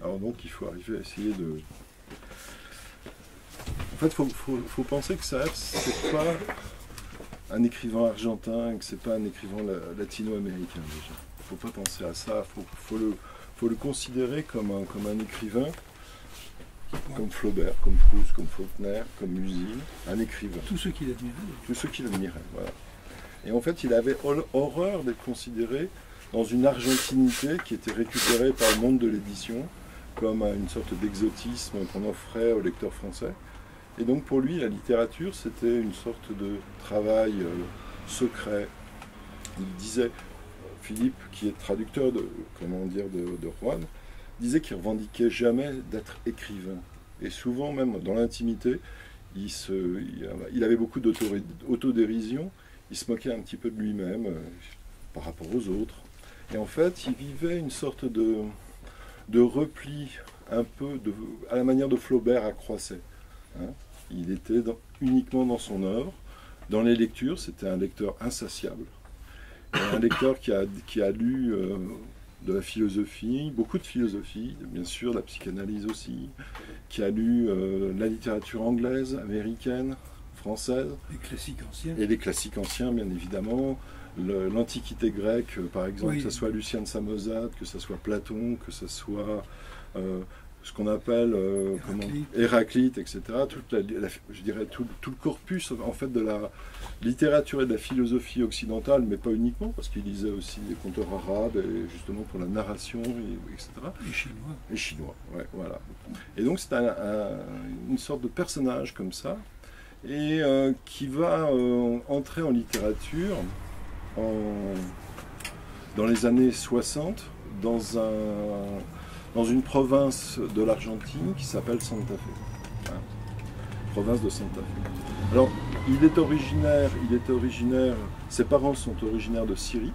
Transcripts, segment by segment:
Alors donc il faut arriver à essayer de... En fait, faut penser que Saers, c'est pas un écrivain argentin, que c'est pas un écrivain latino-américain déjà. Faut pas penser à ça, faut le considérer comme un écrivain, comme Flaubert, comme Proust, comme Faulkner, comme Musil, un écrivain. Tous ceux qui l'admiraient. Tous ceux qui l'admiraient, voilà. Et en fait, il avait horreur d'être considéré dans une argentinité qui était récupérée par le monde de l'édition, comme une sorte d'exotisme qu'on offrait aux lecteurs français. Et donc pour lui, la littérature, c'était une sorte de travail secret. Il disait, Philippe, qui est traducteur de Juan, disait qu'il ne revendiquait jamais d'être écrivain. Et souvent, même dans l'intimité, il avait beaucoup d'autodérision, il se moquait un petit peu de lui-même par rapport aux autres. Et en fait, il vivait une sorte de repli, un peu à la manière de Flaubert à Croisset. Hein. Il était uniquement dans son œuvre. Dans les lectures, c'était un lecteur insatiable. Un lecteur qui a lu de la philosophie, beaucoup de philosophie, bien sûr, la psychanalyse aussi, qui a lu la littérature anglaise, américaine, française. Les classiques anciens. Et les classiques anciens, bien évidemment. L'Antiquité grecque, par exemple, oui. Que ce soit Lucien de Samosate, que ce soit Platon, que ce soit ce qu'on appelle Héraclite, etc. Je dirais tout le corpus en fait, de la littérature et de la philosophie occidentale, mais pas uniquement, parce qu'il lisait aussi des conteurs arabes, et justement pour la narration, etc. Et chinois. Et chinois, ouais, voilà. Et donc c'est une sorte de personnage comme ça, et qui va entrer en littérature dans les années 60, dans une province de l'Argentine qui s'appelle Santa Fe. Hein, province de Santa Fe. Alors, il était originaire, ses parents sont originaires de Syrie.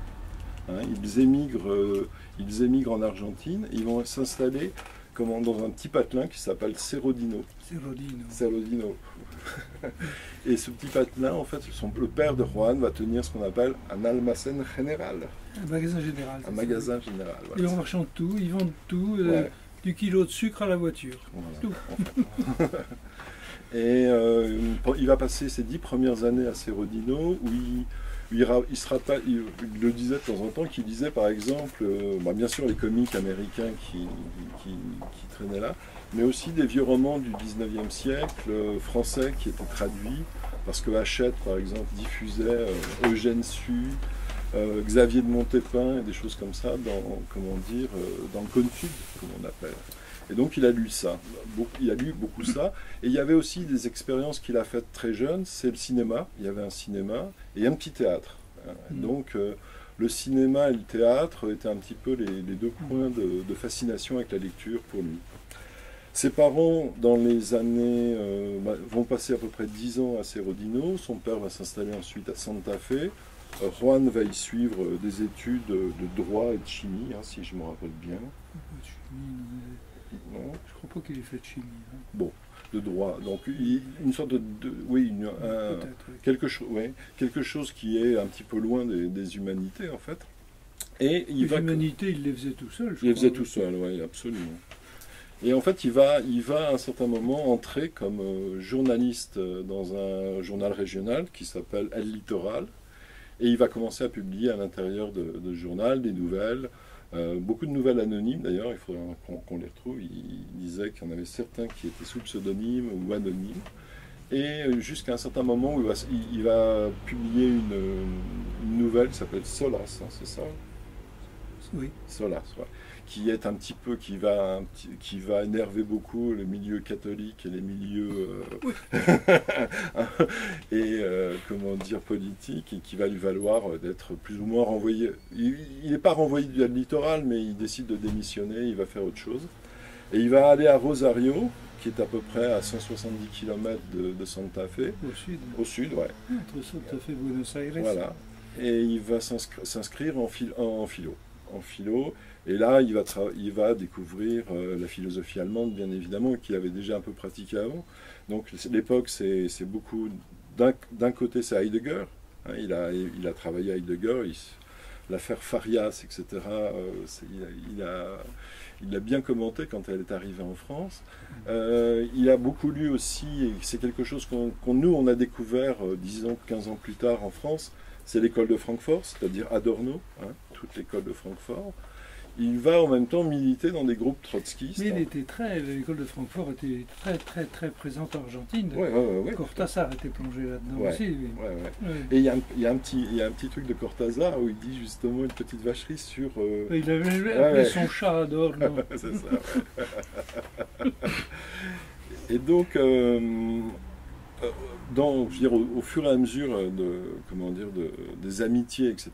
Hein, ils émigrent en Argentine. Ils vont s'installer dans un petit patelin qui s'appelle Cerro Dino. Cerro Dino. Et ce petit patelin, en fait, le père de Juan va tenir ce qu'on appelle un almacén général. Un magasin général. Un magasin général. Voilà. Ils marchandent tout, ils vendent tout, ouais. Du kilo de sucre à la voiture. Voilà. Tout. Et il va passer ses 10 premières années à Cerro Dino, où il le disait de temps en temps, qu'il disait par exemple, bien sûr les comiques américains qui traînaient là, mais aussi des vieux romans du 19e siècle français qui étaient traduits, parce que Hachette par exemple diffusait Eugène Sue, Xavier de Montépin et des choses comme ça dans le Cône Sud, comme on appelle. Et donc il a lu ça, il a lu beaucoup ça, et il y avait aussi des expériences qu'il a faites très jeune, c'est le cinéma, il y avait un cinéma et un petit théâtre. Donc le cinéma et le théâtre étaient un petit peu les deux points de fascination avec la lecture pour lui. Ses parents, dans les années, vont passer à peu près 10 ans à Cerro Dino, son père va s'installer ensuite à Santa Fe, Juan va y suivre des études de droit et de chimie, hein, si je me rappelle bien. Non. Je crois pas qu'il ait fait de chimie. Hein. Bon, de droit. Donc une sorte quelque chose qui est un petit peu loin des humanités en fait. Et les humanités, il les faisait tout seul. Il les faisait tout seul, oui, absolument. Et en fait, il va à un certain moment entrer comme journaliste dans un journal régional qui s'appelle El Litoral. Et il va commencer à publier à l'intérieur de ce journal des nouvelles. Beaucoup de nouvelles anonymes d'ailleurs, il faudra qu'on les retrouve. Il disait qu'il y en avait certains qui étaient sous pseudonyme ou anonymes. Et jusqu'à un certain moment où il va publier une nouvelle qui s'appelle Solas, hein, c'est ça? Oui. Solas, ouais. Qui est un petit peu, qui va énerver beaucoup le milieu catholique et les milieux comment dire politiques, et qui va lui valoir d'être plus ou moins renvoyé. Il n'est pas renvoyé du littoral, mais il décide de démissionner, il va faire autre chose. Et il va aller à Rosario, qui est à peu près à 170 km de Santa Fe. Au sud. Au sud, ouais. Entre Santa Fe et Buenos Aires. Voilà. Et il va s'inscrire en philo. Et là, il va découvrir la philosophie allemande, bien évidemment, qu'il avait déjà un peu pratiqué avant. Donc l'époque, c'est beaucoup... D'un côté, c'est Heidegger. Hein, il a travaillé à Heidegger. L'affaire Farias, etc. il l'a bien commenté quand elle est arrivée en France. Il a beaucoup lu aussi, et c'est quelque chose nous, on a découvert 10 ans, 15 ans plus tard en France, c'est l'école de Francfort, c'est-à-dire Adorno, hein, toute l'école de Francfort. Il va en même temps militer dans des groupes trotskistes. Mais l'école de Francfort était très présente en Argentine. Ouais. Cortázar était plongé là-dedans aussi. Oui. Ouais. Et il y a un petit truc de Cortázar où il dit justement une petite vacherie sur... Il avait appelé son chat Adorno. C'est ça. Et donc, je veux dire, au fur et à mesure des amitiés, etc.,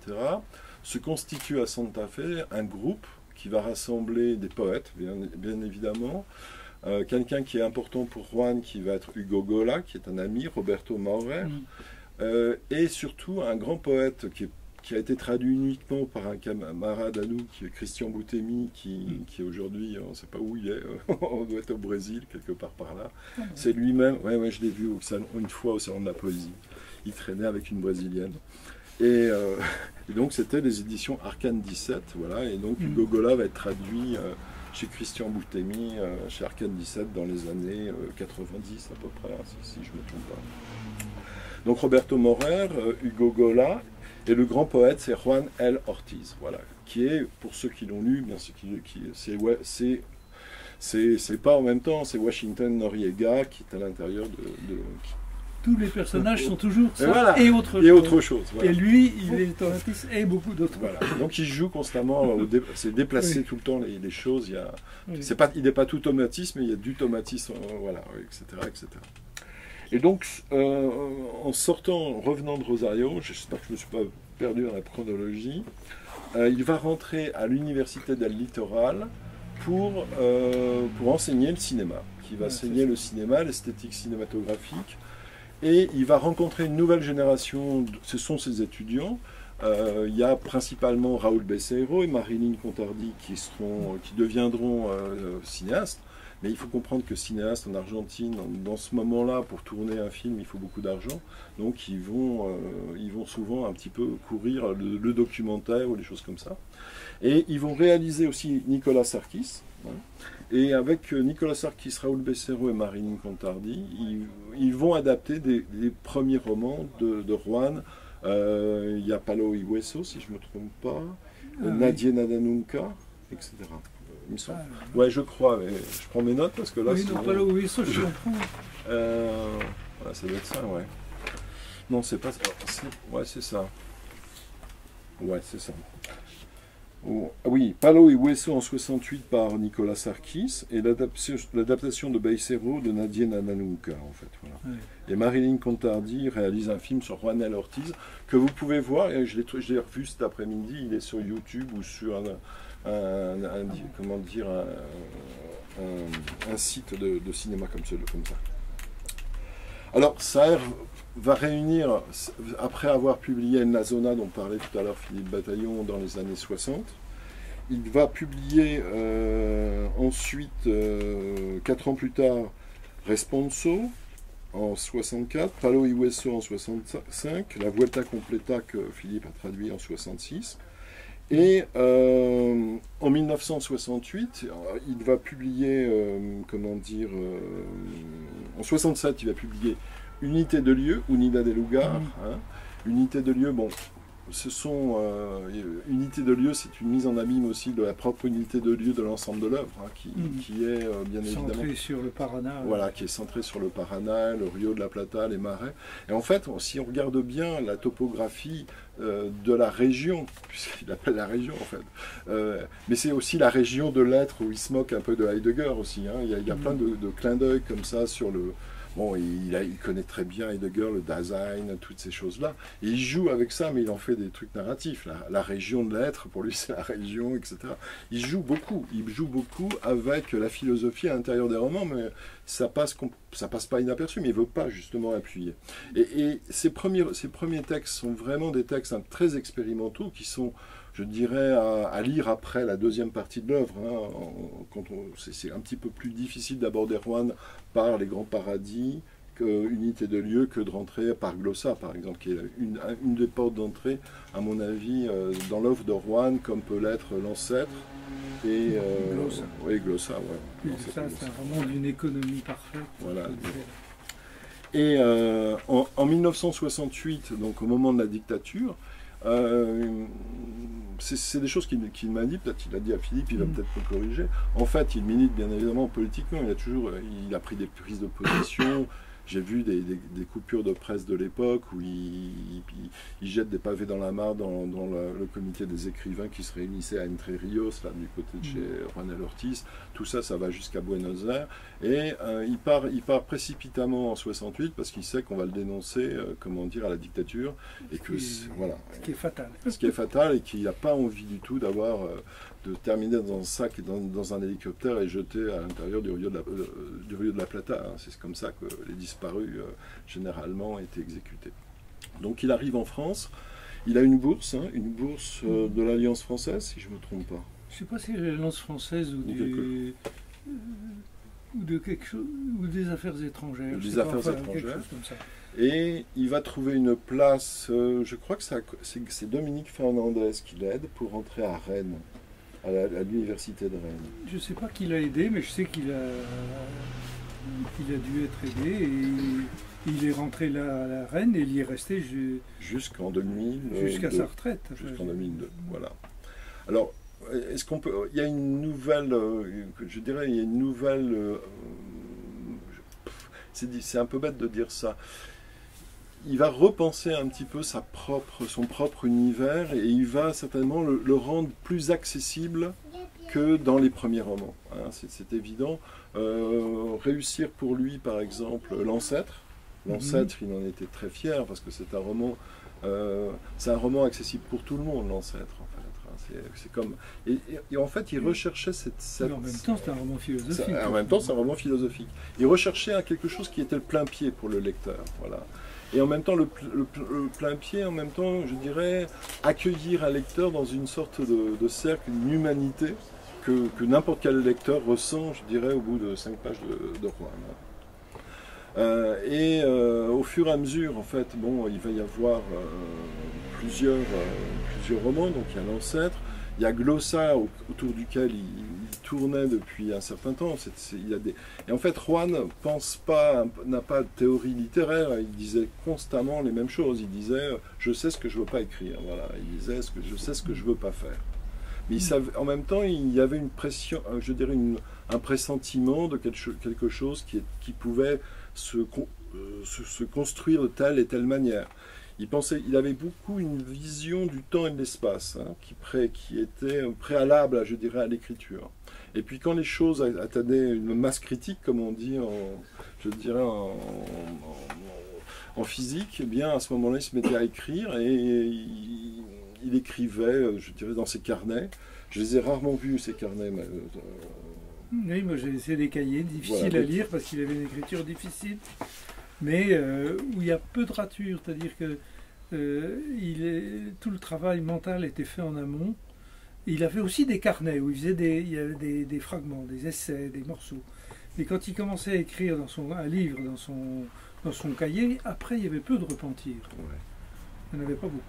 se constitue à Santa Fe un groupe qui va rassembler des poètes, bien évidemment, quelqu'un qui est important pour Juan, qui va être Hugo Gola, qui est un ami, Roberto Maurer, et surtout un grand poète qui a été traduit uniquement par un camarade à nous, qui est Christian Boutemi, qui est aujourd'hui, on ne sait pas où il est, on doit être au Brésil, quelque part par là. C'est lui-même, je l'ai vu une fois au Salon de la Poésie. Il traînait avec une Brésilienne. Et donc c'était les éditions Arcane 17, voilà, et donc Hugo Gola va être traduit chez Christian Boutemi, chez Arcane 17 dans les années 90 à peu près, hein, si je ne me trompe pas. Donc Roberto Maurer, Hugo Gola, et le grand poète c'est Juan L. Ortiz, voilà, qui est, pour ceux qui l'ont lu, bien sûr, c'est pas en même temps, c'est Washington Noriega qui est à l'intérieur de tous les personnages sont toujours ça voilà. et autre chose. Voilà. Et lui, il est Ortiz et beaucoup d'autres. Voilà. Donc il joue constamment, c'est déplacer tout le temps les choses. Il n'est pas tout tomatisme, mais il y a du tomatisme, etc. Et donc, en revenant de Rosario, j'espère que je ne me suis pas perdu dans la chronologie, il va rentrer à l'université del Litoral pour enseigner le cinéma, qui va enseigner le cinéma, l'esthétique cinématographique. Et il va rencontrer une nouvelle génération, ce sont ses étudiants. Il y a principalement Raúl Becerro et Marilyn Contardi qui deviendront cinéastes. Mais il faut comprendre que cinéaste en Argentine, dans ce moment-là, pour tourner un film, il faut beaucoup d'argent. Donc ils vont souvent un petit peu courir le documentaire ou des choses comme ça. Et ils vont réaliser aussi Nicolas Sarkis. Hein. Et avec Nicolas Sarkis, Raúl Becerro et Marilyn Contardi, ils vont adapter des premiers romans de Juan. Il y a Palo y Hueso, si je ne me trompe pas, Nadie Nada Nunca, etc. Il me semble. Ouais, je crois, mais je prends mes notes parce que là... Oui, non, Palo y Hueso, je comprends. Ça doit être ça, ouais. Non, c'est pas ça. Ouais, c'est ça. Ouais, c'est ça. Oui, Palo y Hueso en 68 par Nicolas Sarkis et l'adaptation de Becerro de Nadie Nada Nunca, en fait. Voilà. Oui. Et Marilyn Contardi réalise un film sur Juan L. Ortiz que vous pouvez voir, et je l'ai revu cet après-midi, il est sur YouTube ou sur un site de cinéma comme ça. Alors, ça va réunir, après avoir publié La Zona, dont parlait tout à l'heure Philippe Bataillon, dans les années 60, il va publier ensuite, 4 ans plus tard, Responso, en 64, Palo y Hueso en 65, La Vuelta Completa que Philippe a traduit en 66, et en 1968, il va publier, en 67, il va publier Unité de lieu, Unidad de lugar. Hein. Unité de lieu, bon, unité de lieu, c'est une mise en abîme aussi de la propre unité de lieu de l'ensemble de l'œuvre, hein, qui est bien évidemment centré sur le Paraná. Voilà, qui est centré sur le Paraná, le Rio de la Plata, les marais. Et en fait, si on regarde bien la topographie de la région, puisqu'il appelle la région en fait, mais c'est aussi la région de l'être où il se moque un peu de Heidegger aussi. Hein. Il y a plein de clins d'œil comme ça sur le... Bon, il connaît très bien Heidegger, le Dasein, toutes ces choses-là. Et il joue avec ça, mais il en fait des trucs narratifs. La région de l'être, pour lui, c'est la région, etc. Il joue beaucoup avec la philosophie à l'intérieur des romans, mais ça passe pas inaperçu, mais il ne veut pas justement appuyer. Et ces premiers textes sont vraiment des textes très expérimentaux qui sont, je dirais, à lire après la deuxième partie de l'œuvre. Hein, c'est un petit peu plus difficile d'aborder Juan par les grands paradis, unité de lieu, que de rentrer par Glossa, par exemple, qui est une des portes d'entrée, à mon avis, dans l'œuvre de Juan, comme peut l'être l'ancêtre, et Glossa. oui, Glossa, ouais. Non, Ça, c'est un roman d'une économie parfaite. Voilà. Et en 1968, donc au moment de la dictature, c'est des choses qu'il m'a dit, peut-être il a dit à Philippe, il va peut-être me corriger. En fait, il milite bien évidemment politiquement, il a pris des prises de position. J'ai vu des coupures de presse de l'époque où il jette des pavés dans la mare dans le comité des écrivains qui se réunissait à Entre Rios, là, du côté de chez Juan Ortiz. Tout ça, ça va jusqu'à Buenos Aires. Et il part précipitamment en 68 parce qu'il sait qu'on va le dénoncer, comment dire, à la dictature. Et que voilà. Ce qui est fatal. Ce qui est fatal et qu'il n'a pas envie du tout d'avoir... de terminer dans un sac, dans un hélicoptère et jeter à l'intérieur du Rio de la Plata. Hein. C'est comme ça que les disparus, généralement, étaient exécutés. Donc il arrive en France, il a une bourse de l'Alliance française, si je ne me trompe pas. Je ne sais pas si c'est l'Alliance française ou quelque chose, ou des affaires étrangères. Des affaires étrangères. Quelque chose comme ça. Et il va trouver une place, je crois que c'est Dominique Fernandez qui l'aide pour rentrer à Rennes. À l'université de Rennes. Je ne sais pas qui l'a aidé, mais je sais qu'il a dû être aidé. Et il est rentré là à Rennes et il y est resté jusqu'en 2000. Jusqu'à sa retraite. Jusqu'en 2002, voilà. Alors, est-ce qu'on peut... Il y a une nouvelle... je dirais, il y a une nouvelle... c'est un peu bête de dire ça. Il va repenser un petit peu son propre univers et il va certainement le rendre plus accessible que dans les premiers romans. Hein, c'est évident. Réussir pour lui, par exemple, L'Ancêtre. L'Ancêtre, il en était très fier parce que c'est un roman accessible pour tout le monde, L'Ancêtre, en fait. C'est comme... Et en fait, il recherchait cette... En même temps, c'est un roman philosophique. En même temps, c'est un roman philosophique. Il recherchait quelque chose qui était le plein pied pour le lecteur. Voilà. Et en même temps, le plein pied, en même temps, je dirais, accueillir un lecteur dans une sorte de cercle, une humanité que n'importe quel lecteur ressent, je dirais, au bout de 5 pages de Juan. Au fur et à mesure, en fait, bon, il va y avoir plusieurs romans. Donc il y a L'Ancêtre, il y a Glossa autour duquel il tournait depuis un certain temps. Et en fait, Juan n'a pas de théorie littéraire. Il disait constamment les mêmes choses. Il disait je sais ce que je veux pas écrire. Voilà. Il disait je sais ce que je veux pas faire. Mais en même temps, il y avait une pression, je dirais un pressentiment de quelque chose qui pouvait se construire de telle et telle manière. Il avait beaucoup une vision du temps et de l'espace, hein, qui était préalable, je dirais, à l'écriture. Et puis quand les choses atteignaient une masse critique, comme on dit, en physique, eh bien à ce moment-là, il se mettait à écrire et il écrivait, je dirais, dans ses carnets. Je les ai rarement vus, ces carnets. Oui, moi j'ai laissé des cahiers difficiles à lire parce qu'il avait une écriture difficile, mais où il y a peu de rature, c'est-à-dire que tout le travail mental était fait en amont. Il avait aussi des carnets où il y avait des fragments, des essais, des morceaux. Et quand il commençait à écrire un livre dans son cahier, après il y avait peu de repentir. Ouais. Il n'y en avait pas beaucoup.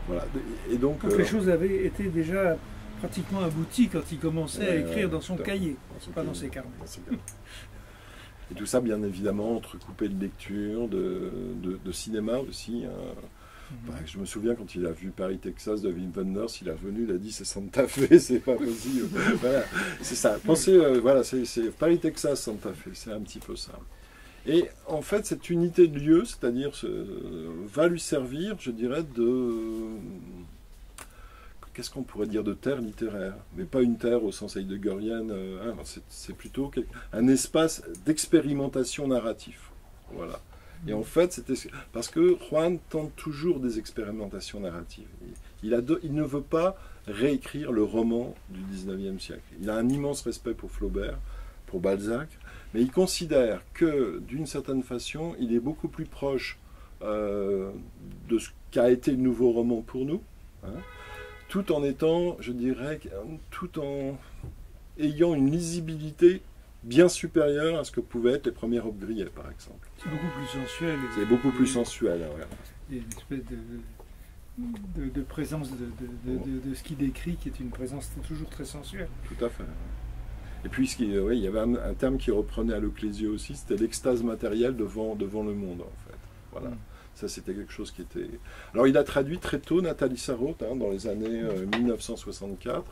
Voilà. Et donc les choses avaient été déjà pratiquement abouties quand il commençait à écrire dans son cahier, pas dans ses carnets. Et tout ça, bien évidemment, entrecoupé de lecture, de cinéma aussi. Je me souviens quand il a vu Paris, Texas de Wim Wenders, il est revenu, il a dit c'est Santa Fe, c'est pas possible. Voilà, c'est ça. Pensez, voilà, c'est Paris, Texas, Santa Fe, c'est un petit peu ça. Et en fait, cette unité de lieu, c'est-à-dire, va lui servir, je dirais, qu'est-ce qu'on pourrait dire de terre littéraire, mais pas une terre au sens heideggerienne, c'est plutôt un espace d'expérimentation narratif. Voilà. Et en fait, c'était parce que Juan tente toujours des expérimentations narratives. Il ne veut pas réécrire le roman du 19e siècle. Il a un immense respect pour Flaubert, pour Balzac, mais il considère que, d'une certaine façon, il est beaucoup plus proche de ce qu'a été le nouveau roman pour nous, hein, tout en étant, je dirais, tout en ayant une lisibilité bien supérieure à ce que pouvaient être les premiers Robes Grillet, par exemple. C'est beaucoup plus sensuel. C'est beaucoup plus sensuel, ouais. Il y a une espèce de présence de ce qu'il décrit, qui est une présence toujours très sensuelle. Tout à fait. Et puis, oui, il y avait un terme qui reprenait à Leclésio aussi, c'était l'extase matérielle devant le monde, en fait. Voilà. Ça, c'était quelque chose qui était... Alors, il a traduit très tôt Nathalie Sarraute, dans les années 1964,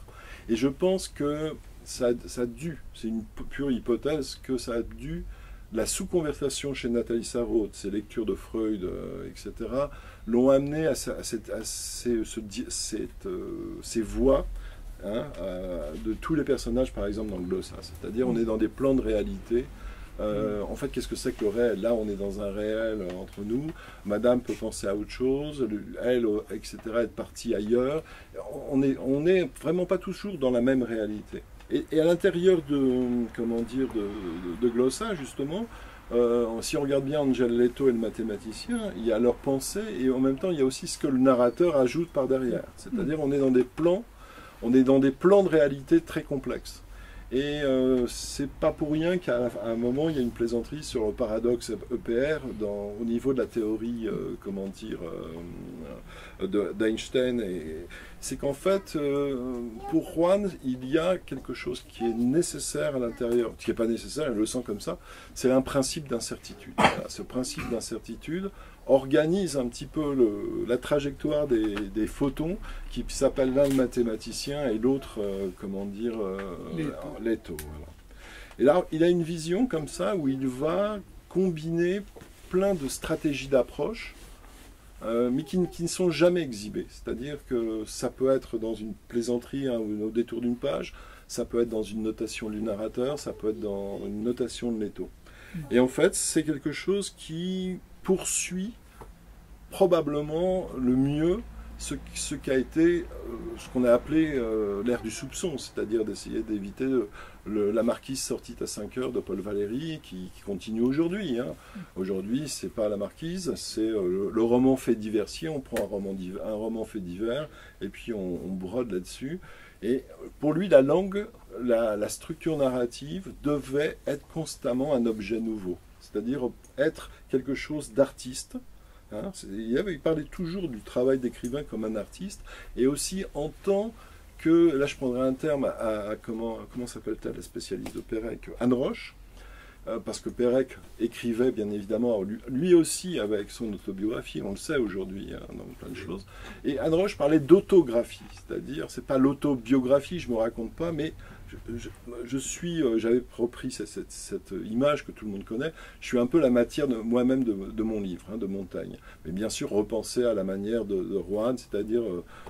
et je pense que ça a dû, c'est une pure hypothèse, que ça a dû, la sous-conversation chez Nathalie Sarraute, ses lectures de Freud, etc., l'ont amené à ces voix, de tous les personnages, par exemple, dans Glossa. C'est-à-dire, on est dans des plans de réalité. En fait, qu'est-ce que c'est que le réel? Là, on est dans un réel entre nous. Madame peut penser à autre chose, elle, etc., être partie ailleurs. On n'est vraiment pas toujours dans la même réalité. Et à l'intérieur de Glossa, justement, si on regarde bien Angel Leto et le mathématicien, il y a leur pensée et en même temps, il y a aussi ce que le narrateur ajoute par derrière. C'est-à-dire, on est dans des plans de réalité très complexes. Et c'est pas pour rien qu'à un moment, il y a une plaisanterie sur le paradoxe EPR au niveau de la théorie, d'Einstein. C'est qu'en fait, pour Juan, il y a quelque chose qui est nécessaire à l'intérieur, qui n'est pas nécessaire, il le sent comme ça, c'est un principe d'incertitude. Voilà, ce principe d'incertitude organise un petit peu la trajectoire des photons, qui s'appellent l'un le mathématicien et l'autre, Leto. Voilà. Et là, il a une vision comme ça où il va combiner plein de stratégies d'approche, mais qui ne sont jamais exhibées. C'est-à-dire que ça peut être dans une plaisanterie, ou au détour d'une page, ça peut être dans une notation du narrateur, ça peut être dans une notation de Leto. Et en fait, c'est quelque chose qui poursuit probablement le mieux ce qu'a été ce qu'on a appelé l'ère du soupçon, c'est-à-dire d'essayer d'éviter la marquise sortie à 5 heures de Paul Valéry, qui continue aujourd'hui. Aujourd'hui, c'est pas la marquise, c'est le roman fait diversier. On prend un roman fait divers et puis on brode là-dessus. Et pour lui, la langue, la structure narrative devait être constamment un objet nouveau, c'est-à-dire être quelque chose d'artiste. Il parlait toujours du travail d'écrivain comme un artiste, et aussi en tant que, là je prendrai un terme comment s'appelle-t-elle, la spécialiste de Pérec, Anne Roche, parce que Pérec écrivait bien évidemment, lui aussi avec son autobiographie, on le sait aujourd'hui, dans plein de choses, et Anne Roche parlait d'autographie, c'est-à-dire, c'est pas l'autobiographie, je me raconte pas, mais j'avais repris cette image que tout le monde connaît, je suis un peu la matière moi-même de mon livre, de Montaigne. Mais bien sûr, repenser à la manière de Juan, c'est-à-dire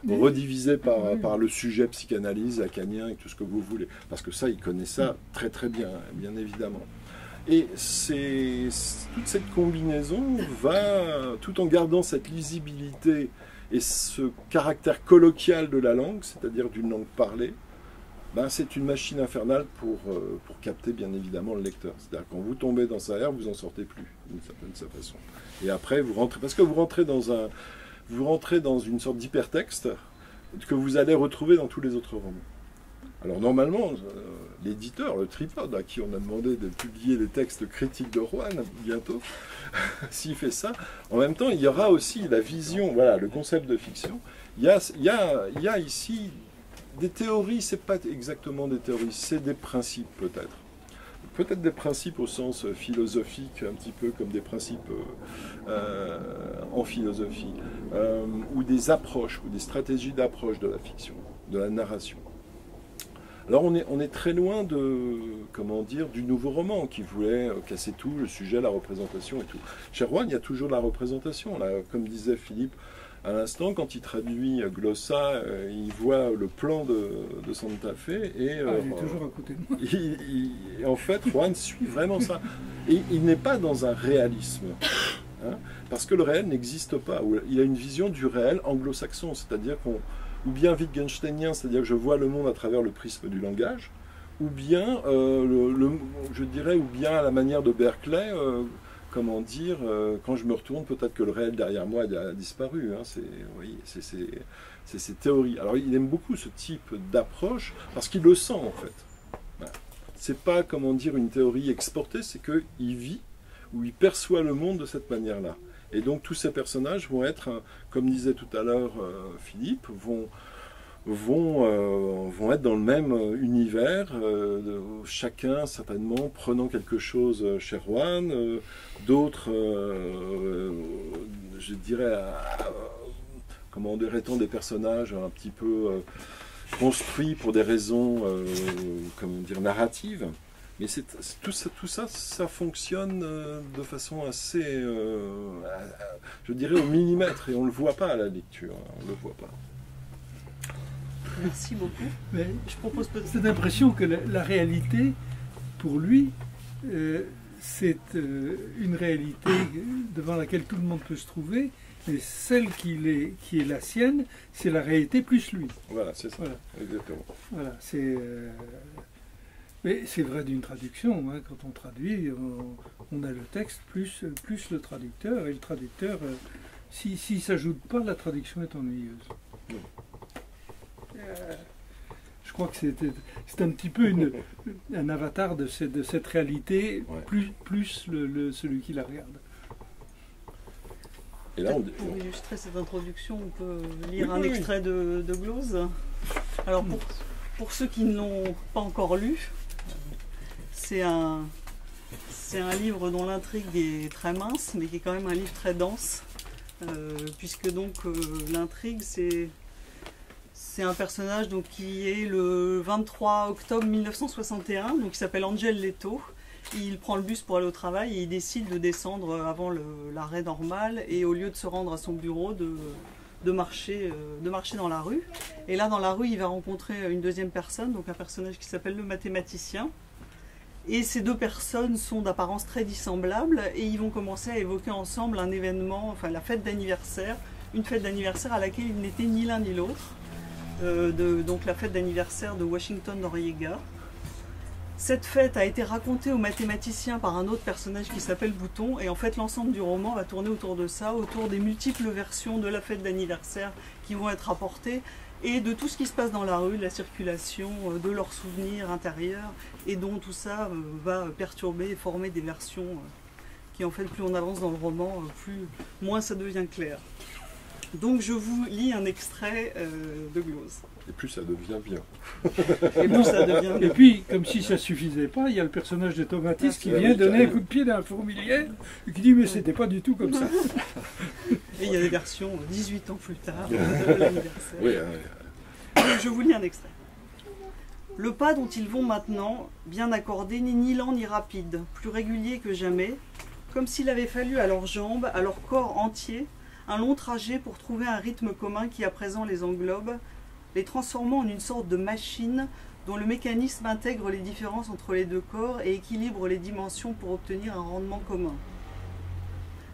rediviser par le sujet psychanalyse, lacanien et tout ce que vous voulez. Parce que ça, il connaît ça très très bien, bien évidemment. Et toute cette combinaison va, tout en gardant cette lisibilité et ce caractère colloquial de la langue, c'est-à-dire d'une langue parlée, c'est une machine infernale pour capter bien évidemment le lecteur. C'est-à-dire quand vous tombez dans sa ère, vous n'en sortez plus, d'une certaine façon. Et après, vous rentrez dans une sorte d'hypertexte que vous allez retrouver dans tous les autres romans. Alors normalement, l'éditeur, le Tripode, à qui on a demandé de publier les textes critiques de Juan bientôt, s'il fait ça, en même temps, il y aura aussi la vision, voilà, le concept de fiction. Il y a ici des théories, c'est pas exactement des théories, c'est des principes peut-être. Peut-être des principes au sens philosophique, un petit peu comme des principes en philosophie, ou des approches, ou des stratégies d'approche de la fiction, de la narration. Alors on est très loin du nouveau roman qui voulait casser tout, le sujet, la représentation et tout. Chez Juan, il y a toujours la représentation, là, comme disait Philippe, à l'instant, quand il traduit Glossa, il voit le plan de Santa Fe et il est toujours à côté de moi. En fait, Juan suit vraiment ça. Et il n'est pas dans un réalisme, parce que le réel n'existe pas. Il a une vision du réel anglo-saxon, c'est-à-dire ou bien wittgensteinien, c'est-à-dire que je vois le monde à travers le prisme du langage, ou bien, je dirais, ou bien à la manière de Berkeley. Quand je me retourne, peut-être que le réel derrière moi a disparu. C'est ces théories. Alors il aime beaucoup ce type d'approche parce qu'il le sent en fait. Voilà. C'est pas, une théorie exportée, c'est qu'il vit ou il perçoit le monde de cette manière-là. Et donc tous ces personnages vont être, comme disait tout à l'heure Philippe, vont être dans le même univers, chacun certainement prenant quelque chose chez Rohan, d'autres, je dirais, comment étant des personnages un petit peu construits pour des raisons, comment dire, narratives. Mais tout ça, ça fonctionne de façon assez, je dirais, au millimètre, et on ne le voit pas à la lecture, on ne le voit pas. Merci beaucoup. Mais je propose cette impression que la réalité, pour lui, c'est une réalité devant laquelle tout le monde peut se trouver, et celle qui est la sienne, c'est la réalité plus lui. Voilà, c'est ça, voilà. Exactement. Voilà, mais c'est vrai d'une traduction, hein. Quand on traduit, on a le texte plus le traducteur, et le traducteur, s'il ne s'ajoute pas, la traduction est ennuyeuse. Oui. Je crois que c'est un petit peu un avatar de cette réalité, ouais. plus celui qui la regarde. Et là, pour illustrer cette introduction, on peut lire un extrait de Glose. Alors pour ceux qui ne l'ont pas encore lu, c'est un livre dont l'intrigue est très mince, mais qui est quand même un livre très dense, puisque donc l'intrigue, c'est un personnage donc, qui est le 23 octobre 1961, donc, qui s'appelle Angel Leto. Il prend le bus pour aller au travail et il décide de descendre avant l'arrêt normal, et au lieu de se rendre à son bureau, de marcher dans la rue. Et là, dans la rue, il va rencontrer une deuxième personne, donc un personnage qui s'appelle le mathématicien. Et ces deux personnes sont d'apparence très dissemblables, et ils vont commencer à évoquer ensemble un événement, enfin la fête d'anniversaire, une fête d'anniversaire à laquelle ils n'étaient ni l'un ni l'autre. Donc la fête d'anniversaire de Washington Noriega. Cette fête a été racontée aux mathématiciens par un autre personnage qui s'appelle Bouton, et en fait l'ensemble du roman va tourner autour de ça, autour des multiples versions de la fête d'anniversaire qui vont être apportées, et de tout ce qui se passe dans la rue, de la circulation, de leurs souvenirs intérieurs, et dont tout ça va perturber et former des versions qui en fait plus on avance dans le roman, moins ça devient clair. Donc je vous lis un extrait de Glose. Et plus ça devient bien. Et plus ça devient bien. Et puis, comme si ça ne suffisait pas, il y a le personnage de Tomatis qui vient donner un coup de pied dans la fourmilière et qui dit mais c'était pas du tout comme ça. Et il y a des versions 18 ans plus tard de l'anniversaire. Oui, je vous lis un extrait. Le pas dont ils vont maintenant, bien accordé, n'est ni lent ni rapide, plus régulier que jamais, comme s'il avait fallu à leurs jambes, à leur corps entier, un long trajet pour trouver un rythme commun qui à présent les englobe, les transformant en une sorte de machine dont le mécanisme intègre les différences entre les deux corps et équilibre les dimensions pour obtenir un rendement commun.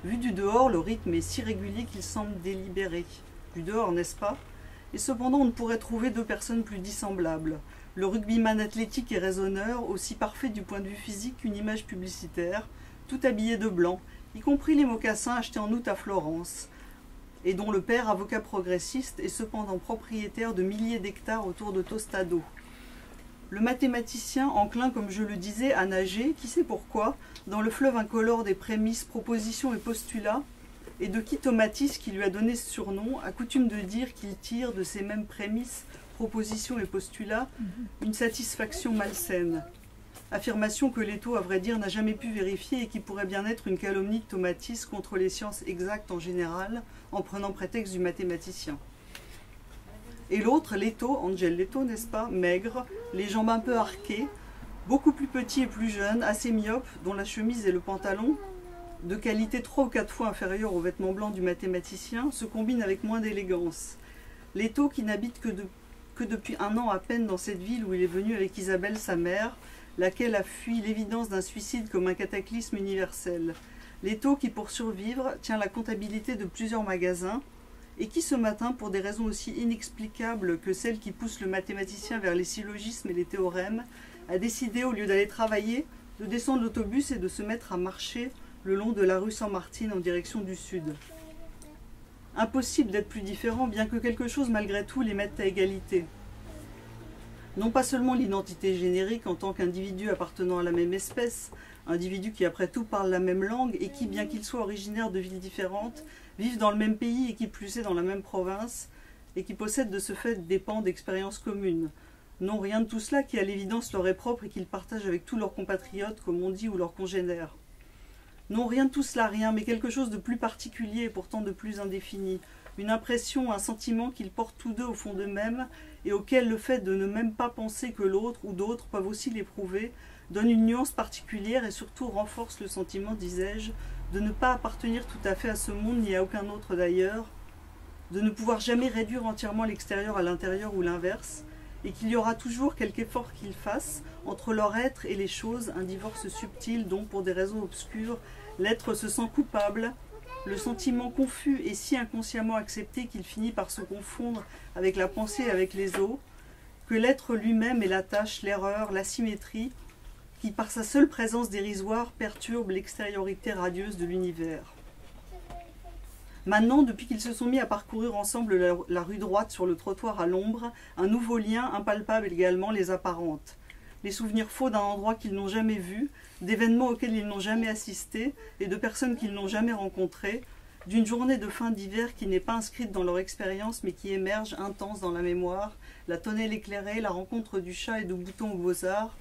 Vu du dehors, le rythme est si régulier qu'il semble délibéré. Du dehors, n'est-ce pas? Et cependant, on ne pourrait trouver deux personnes plus dissemblables. Le rugbyman athlétique et raisonneur, aussi parfait du point de vue physique qu'une image publicitaire, tout habillé de blanc, y compris les mocassins achetés en août à Florence, et dont le père, avocat progressiste, est cependant propriétaire de milliers d'hectares autour de Tostado. Le mathématicien, enclin, comme je le disais, à nager, qui sait pourquoi, dans le fleuve incolore des prémices, propositions et postulats, et de qui Tomatis, qui lui a donné ce surnom, a coutume de dire qu'il tire de ces mêmes prémices, propositions et postulats, une satisfaction malsaine. Affirmation que Leto, à vrai dire, n'a jamais pu vérifier et qui pourrait bien être une calomnie de Tomatis contre les sciences exactes en général, en prenant prétexte du mathématicien. Et l'autre, Leto, Angel Leto, n'est-ce pas, maigre, les jambes un peu arquées, beaucoup plus petit et plus jeune, assez myope, dont la chemise et le pantalon, de qualité 3 ou 4 fois inférieure aux vêtements blancs du mathématicien, se combinent avec moins d'élégance. Leto, qui n'habite que depuis 1 an à peine dans cette ville où il est venu avec Isabelle, sa mère, laquelle a fui l'évidence d'un suicide comme un cataclysme universel. Leto, qui pour survivre, tient la comptabilité de plusieurs magasins, et qui ce matin, pour des raisons aussi inexplicables que celles qui poussent le mathématicien vers les syllogismes et les théorèmes, a décidé, au lieu d'aller travailler, de descendre l'autobus et de se mettre à marcher le long de la rue San-Martin en direction du sud. Impossible d'être plus différent, bien que quelque chose malgré tout les mette à égalité. Non pas seulement l'identité générique en tant qu'individu appartenant à la même espèce, individus qui après tout parlent la même langue et qui, bien qu'ils soient originaires de villes différentes, vivent dans le même pays et qui plus est dans la même province, et qui possèdent de ce fait des pans d'expériences communes. Non, rien de tout cela qui à l'évidence leur est propre et qu'ils partagent avec tous leurs compatriotes, comme on dit, ou leurs congénères. Non, rien de tout cela, rien, mais quelque chose de plus particulier et pourtant de plus indéfini. Une impression, un sentiment qu'ils portent tous deux au fond d'eux-mêmes et auquel le fait de ne même pas penser que l'autre ou d'autres peuvent aussi l'éprouver donne une nuance particulière et surtout renforce le sentiment, disais-je, de ne pas appartenir tout à fait à ce monde ni à aucun autre d'ailleurs, de ne pouvoir jamais réduire entièrement l'extérieur à l'intérieur ou l'inverse, et qu'il y aura toujours quelque effort qu'ils fassent entre leur être et les choses, un divorce subtil dont, pour des raisons obscures, l'être se sent coupable, le sentiment confus et si inconsciemment accepté qu'il finit par se confondre avec la pensée et avec les os, que l'être lui-même est la tâche, l'erreur, l'asymétrie, qui par sa seule présence dérisoire perturbe l'extériorité radieuse de l'univers. Maintenant, depuis qu'ils se sont mis à parcourir ensemble la rue droite sur le trottoir à l'ombre, un nouveau lien, impalpable également, les apparente. Les souvenirs faux d'un endroit qu'ils n'ont jamais vu, d'événements auxquels ils n'ont jamais assisté et de personnes qu'ils n'ont jamais rencontrées, d'une journée de fin d'hiver qui n'est pas inscrite dans leur expérience mais qui émerge intense dans la mémoire, la tonnelle éclairée, la rencontre du chat et de Bouton aux Beaux-Arts,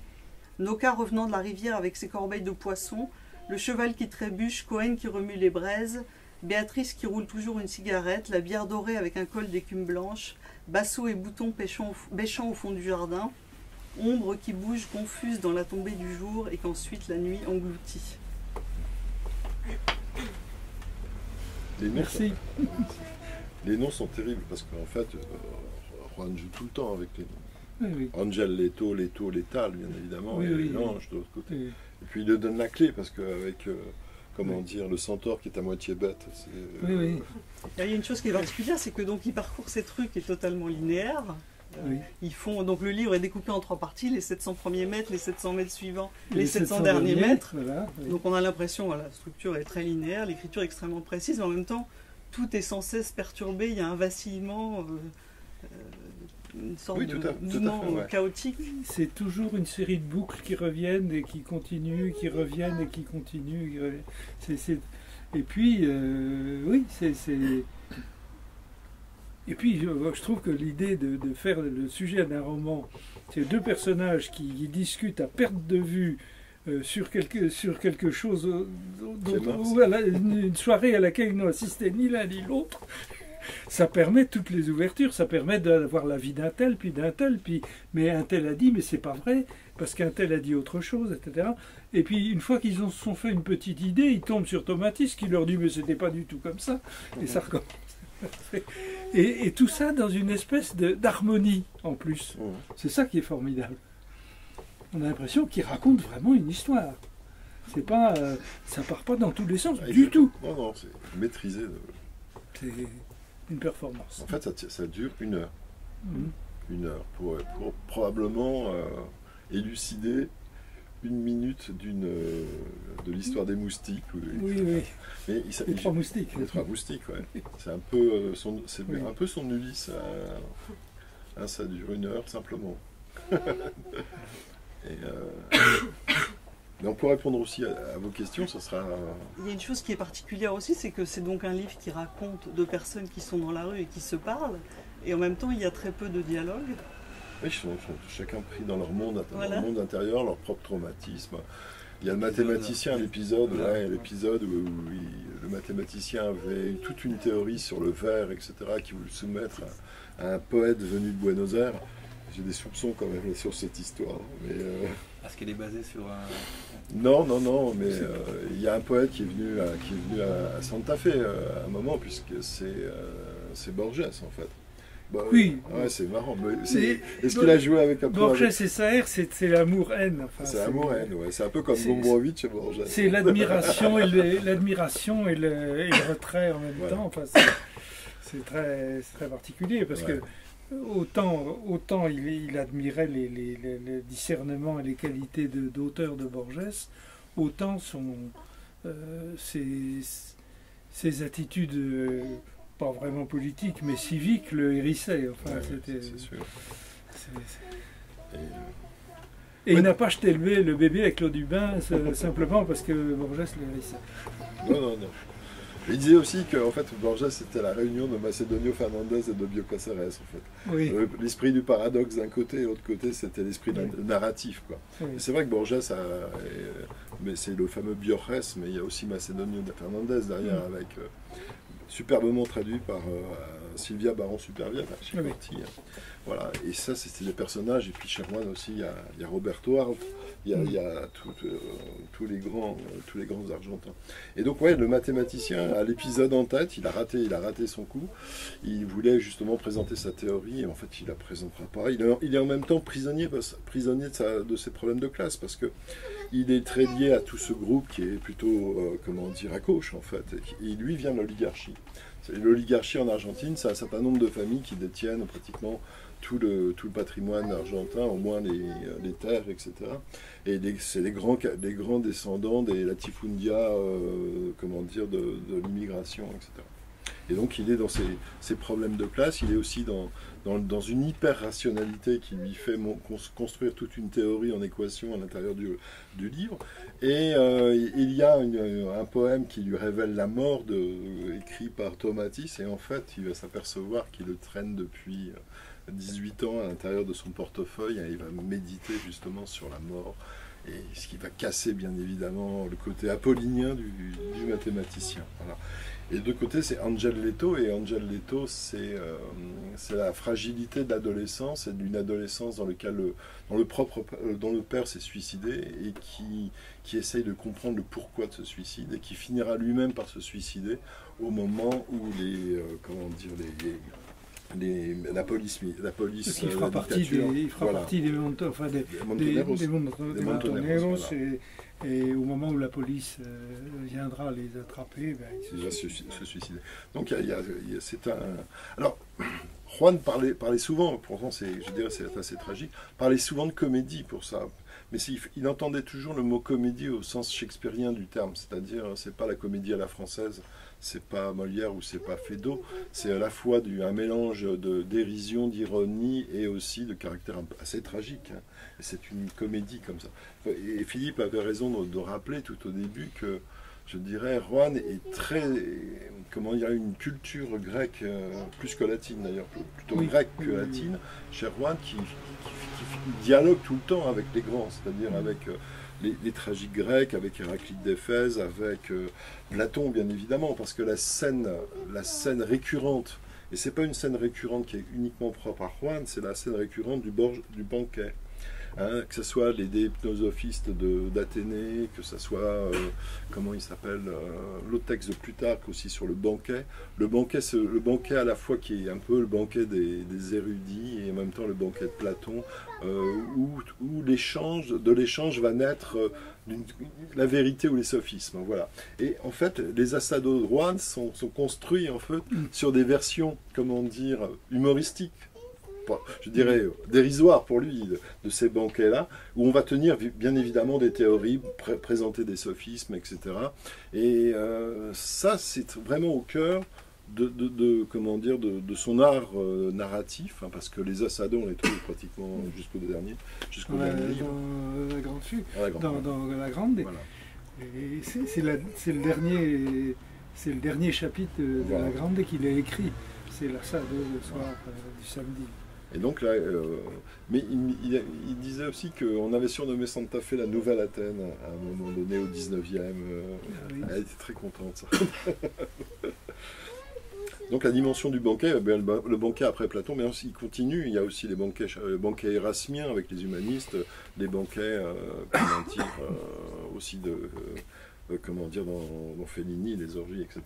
Noka revenant de la rivière avec ses corbeilles de poissons, le cheval qui trébuche, Cohen qui remue les braises, Béatrice qui roule toujours une cigarette, la bière dorée avec un col d'écume blanche, Basso et Bouton bêchant au fond du jardin, ombre qui bouge confuse dans la tombée du jour et qu'ensuite la nuit engloutit. Merci. Les noms sont terribles parce qu'en fait, Juan joue tout le temps avec les noms. Oui, oui. Angel, Leto, Létal, bien évidemment, Oui, et oui, l'ange de l'autre côté. Oui. Et puis il lui donne la clé parce qu'avec, comment dire, le centaure qui est à moitié bête. Oui, oui. Il y a une chose qui est particulière, c'est que donc il parcourt ces trucs qui est totalement linéaire. Oui. Ils font, donc le livre est découpé en 3 parties, les 700 premiers mètres, les 700 mètres suivants, les 700 derniers mètres. Voilà, oui. Donc on a l'impression, voilà, la structure est très linéaire, l'écriture est extrêmement précise, mais en même temps, tout est sans cesse perturbé, il y a un vacillement, une sorte de mouvement chaotique. C'est toujours une série de boucles qui reviennent et qui continuent, qui reviennent et qui continuent. Qui reviennent. Et puis, oui, c'est... Et puis, je trouve que l'idée de faire le sujet d'un roman, c'est 2 personnages qui discutent à perte de vue sur quelque chose, une soirée à laquelle ils n'ont assisté ni l'un ni l'autre, ça permet toutes les ouvertures, ça permet d'avoir l'avis d'un tel, puis d'un tel, puis mais un tel a dit, mais c'est pas vrai, parce qu'un tel a dit autre chose, etc. Et puis, une fois qu'ils se sont fait une petite idée, ils tombent sur Tomatis qui leur dit, mais c'était pas du tout comme ça, et ça recommence. Et tout ça dans une espèce d'harmonie en plus. C'est ça qui est formidable. On a l'impression qu'il raconte vraiment une histoire. C'est pas, ça part pas dans tous les sens du tout. Non, non, c'est maîtrisé. C'est une performance. En fait, ça dure 1 heure. 1 heure pour probablement élucider 1 minute de l'histoire des moustiques. Oui, oui. Mais les 3 moustiques. Les 3 moustiques, ouais. C'est un peu un peu son Ulysse. Ça dure 1 heure simplement. Donc pour répondre aussi à vos questions, ça sera... Il y a une chose qui est particulière aussi, c'est que c'est donc un livre qui raconte 2 personnes qui sont dans la rue et qui se parlent, et en même temps il y a très peu de dialogue. Oui, ils sont chacun pris dans leur monde intérieur, leur propre traumatisme. Il y a le mathématicien, l'épisode où le mathématicien avait toute une théorie sur le verre, etc., qui voulait soumettre à un poète venu de Buenos Aires. J'ai des soupçons quand même sur cette histoire. Mais, Parce qu'elle est basée sur un... Non, mais il y a un poète qui est venu à Santa Fe à un moment, puisque c'est Borges en fait. Bah, oui. Ouais, c'est marrant. Est-ce qu'il a joué avec un peu... Borges et Saër, c'est l'amour-haine. Enfin, c'est l'amour-haine, ouais. C'est un peu comme Gombrowicz chez Borges. C'est l'admiration et le retrait en même temps. Enfin, c'est très particulier parce que autant il admirait les discernements et les qualités d'auteur de Borges, autant ses attitudes... pas vraiment politique, mais civique, le hérissaient. Enfin, c'est sûr. Et il n'a pas jeté le bébé avec l'eau du bain simplement parce que Borges le haïssait. Non. Il disait aussi que en fait, Borges c'était la réunion de Macedonio Fernandez et de Bio Cáceres en fait. Oui. L'esprit du paradoxe d'un côté et de l'autre côté c'était l'esprit narratif quoi. Oui. C'est vrai que Borges mais c'est le fameux Borges, mais il y a aussi Macedonio Fernandez derrière avec superbement traduit par Sylvia Baron-Supervia, chez Corti. Voilà, et ça c'était des personnages, et puis chez Juan aussi il y a Roberto Arlt, il y a tous les grands argentins. Et donc ouais, le mathématicien a l'épisode en tête, il a raté son coup, il voulait justement présenter sa théorie, et en fait il la présentera pas. Il est en même temps prisonnier de ses problèmes de classe, parce que il est très lié à tout ce groupe qui est plutôt, à gauche en fait, et lui vient de l'oligarchie. L'oligarchie en Argentine, c'est un certain nombre de familles qui détiennent pratiquement tout le patrimoine argentin, au moins les terres, etc. Et c'est les grands descendants des latifundia, de l'immigration, etc. Et donc il est dans ses problèmes de classe, il est aussi dans une hyper-rationalité qui lui fait construire toute une théorie en équation à l'intérieur du livre. Et il y a un poème qui lui révèle la mort écrit par Tomatis, et en fait il va s'apercevoir qu'il le traîne depuis 18 ans à l'intérieur de son portefeuille, et il va méditer justement sur la mort, et ce qui va casser bien évidemment le côté apollinien du mathématicien. Voilà. Et de l'autre côté, c'est Angel Leto, et Angel Leto, c'est la fragilité de l'adolescence, et d'une adolescence dont le père s'est suicidé, et qui essaye de comprendre le pourquoi de ce suicide, et qui finira lui-même par se suicider au moment où la police il fera partie des Montoneros, et au moment où la police viendra les attraper, il va se suicider. Donc c'est un... Alors, Juan parlait souvent, pourtant c'est assez tragique, parlait souvent de comédie pour ça. Mais il entendait toujours le mot comédie au sens shakespearien du terme, c'est-à-dire c'est pas la comédie à la française, c'est pas Molière ou c'est pas Feydeau, c'est à la fois un mélange de dérision, d'ironie et aussi de caractère assez tragique. Hein. Et c'est une comédie comme ça. Et Philippe avait raison de rappeler tout au début que, je dirais, Juan est une culture grecque, plus que latine d'ailleurs, plutôt grecque que latine, chez Juan, qui dialogue tout le temps avec les grands, c'est-à-dire avec les tragiques grecs, avec Héraclite d'Éphèse, avec Platon bien évidemment, parce que la scène récurrente, et c'est pas une scène récurrente qui est uniquement propre à Juan, c'est la scène récurrente du banquet. Hein, que ce soit les hypnosophistes d'Athénée, que ce soit, l'autre texte de Plutarque aussi sur le banquet. Le banquet à la fois qui est un peu le banquet des érudits et en même temps le banquet de Platon, où de l'échange va naître la vérité ou les sophismes. Voilà. Et en fait, les assados de Juan sont construits en fait sur des versions, humoristiques. Je dirais dérisoire pour lui, de ces banquets-là, où on va tenir bien évidemment des théories, présenter des sophismes, etc. Et ça, c'est vraiment au cœur de son art narratif, hein, parce que les assados, on les trouve pratiquement jusqu'au dernier livre. Dans la Grande Fue, dans la Grande. Voilà. Et c'est le dernier chapitre de la Grande qu'il a écrit. C'est l'assado le soir du samedi. Et donc là, mais il disait aussi qu'on avait surnommé Santa Fe la Nouvelle Athènes à un moment donné au 19e. Elle était très contente. Ça. Donc la dimension du banquet, le banquet après Platon, mais il continue. Il y a aussi les banquets érasmiens avec les humanistes, les banquets, aussi dans Fellini, les orgies, etc.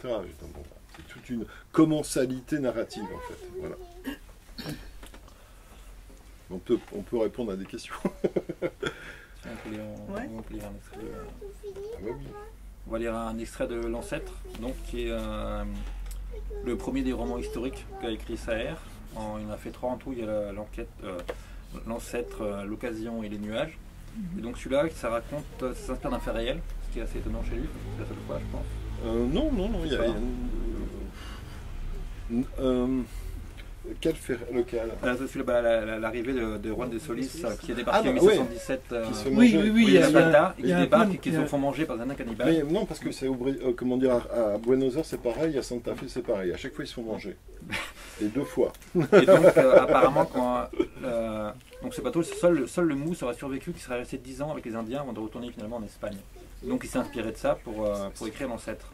C'est toute une commensalité narrative en fait. Voilà. On peut répondre à des questions. On va lire un extrait de L'Ancêtre, donc qui est le premier des romans historiques qu'a écrit Saër. Il en a fait 3 en tout. Il y a L'Ancêtre, L'Occasion et Les Nuages. Et donc celui-là, ça s'inspire d'un fait réel, ce qui est assez étonnant chez lui. C'est la seule fois, je pense. Non. Lequel? L'arrivée de Juan de Solis qui est débarqué en 1777 oui, il y a Plata, et qui débarque et qui se font manger par un cannibale. Mais non, parce que c'est à Buenos Aires c'est pareil, à Santa Fe c'est pareil, à chaque fois ils se font manger. Et 2 fois. Et donc apparemment donc ce bateau, seul le mou serait survécu, qui serait resté 10 ans avec les Indiens avant de retourner finalement en Espagne. Donc il s'est inspiré de ça pour écrire l'ancêtre.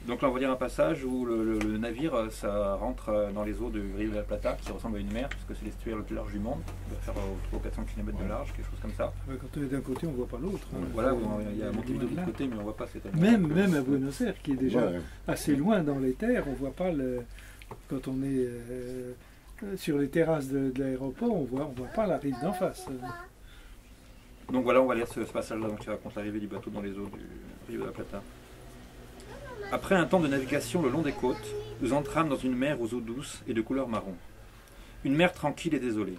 Donc là on va lire un passage où le navire ça rentre dans les eaux du Rio de la Plata, qui ressemble à une mer, parce que c'est l'estuaire le plus large du monde, il va faire 300 ou 400 km de large, quelque chose comme ça. Quand on est d'un côté on ne voit pas l'autre. Voilà, il y a Montevideo de l'autre côté, mais on ne voit pas cette même à Buenos Aires, qui est déjà assez loin dans les terres, on ne voit pas quand on est sur les terrasses de l'aéroport, on voit pas la rive d'en face. Donc voilà, on va lire ce passage-là qui raconte l'arrivée du bateau dans les eaux du Rio de la Plata. Après un temps de navigation le long des côtes, nous entrâmes dans une mer aux eaux douces et de couleur marron. Une mer tranquille et désolée.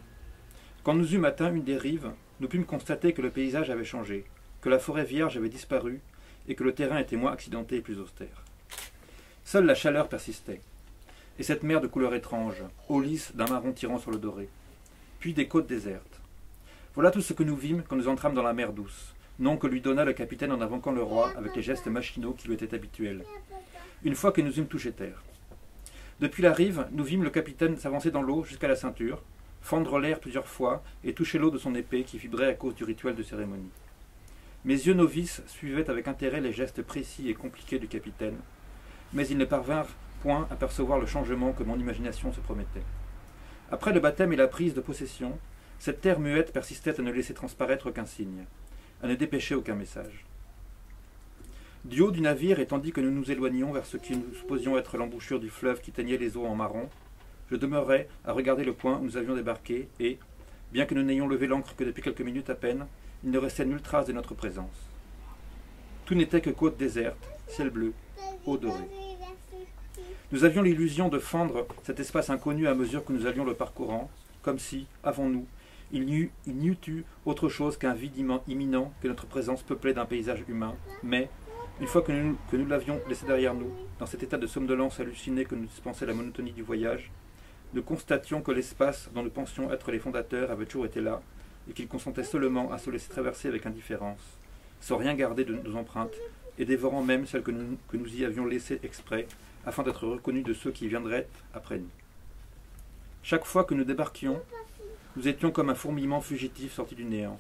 Quand nous eûmes atteint une des rives, nous pûmes constater que le paysage avait changé, que la forêt vierge avait disparu et que le terrain était moins accidenté et plus austère. Seule la chaleur persistait. Et cette mer de couleur étrange, eau lisse d'un marron tirant sur le doré. Puis des côtes désertes. Voilà tout ce que nous vîmes quand nous entrâmes dans la mer douce. Nom que lui donna le capitaine en invoquant le roi avec les gestes machinaux qui lui étaient habituels, une fois que nous eûmes touché terre. Depuis la rive, nous vîmes le capitaine s'avancer dans l'eau jusqu'à la ceinture, fendre l'air plusieurs fois et toucher l'eau de son épée qui vibrait à cause du rituel de cérémonie. Mes yeux novices suivaient avec intérêt les gestes précis et compliqués du capitaine, mais ils ne parvinrent point à percevoir le changement que mon imagination se promettait. Après le baptême et la prise de possession, cette terre muette persistait à ne laisser transparaître aucun signe, à ne dépêcher aucun message. Du haut du navire, et tandis que nous nous éloignions vers ce que nous supposions être l'embouchure du fleuve qui teignait les eaux en marron, je demeurais à regarder le point où nous avions débarqué et, bien que nous n'ayons levé l'ancre que depuis quelques minutes à peine, il ne restait nulle trace de notre présence. Tout n'était que côte déserte, ciel bleu, eau dorée. Nous avions l'illusion de fendre cet espace inconnu à mesure que nous allions le parcourant, comme si, avant nous, il n'y eût eu autre chose qu'un vide imminent que notre présence peuplée d'un paysage humain, mais, une fois que nous l'avions laissé derrière nous, dans cet état de somnolence hallucinée que nous dispensait la monotonie du voyage, nous constations que l'espace dont nous pensions être les fondateurs avait toujours été là, et qu'il consentait seulement à se laisser traverser avec indifférence, sans rien garder de nos empreintes, et dévorant même celles que nous y avions laissées exprès, afin d'être reconnus de ceux qui viendraient après nous. Chaque fois que nous débarquions, nous étions comme un fourmillement fugitif sorti du néant,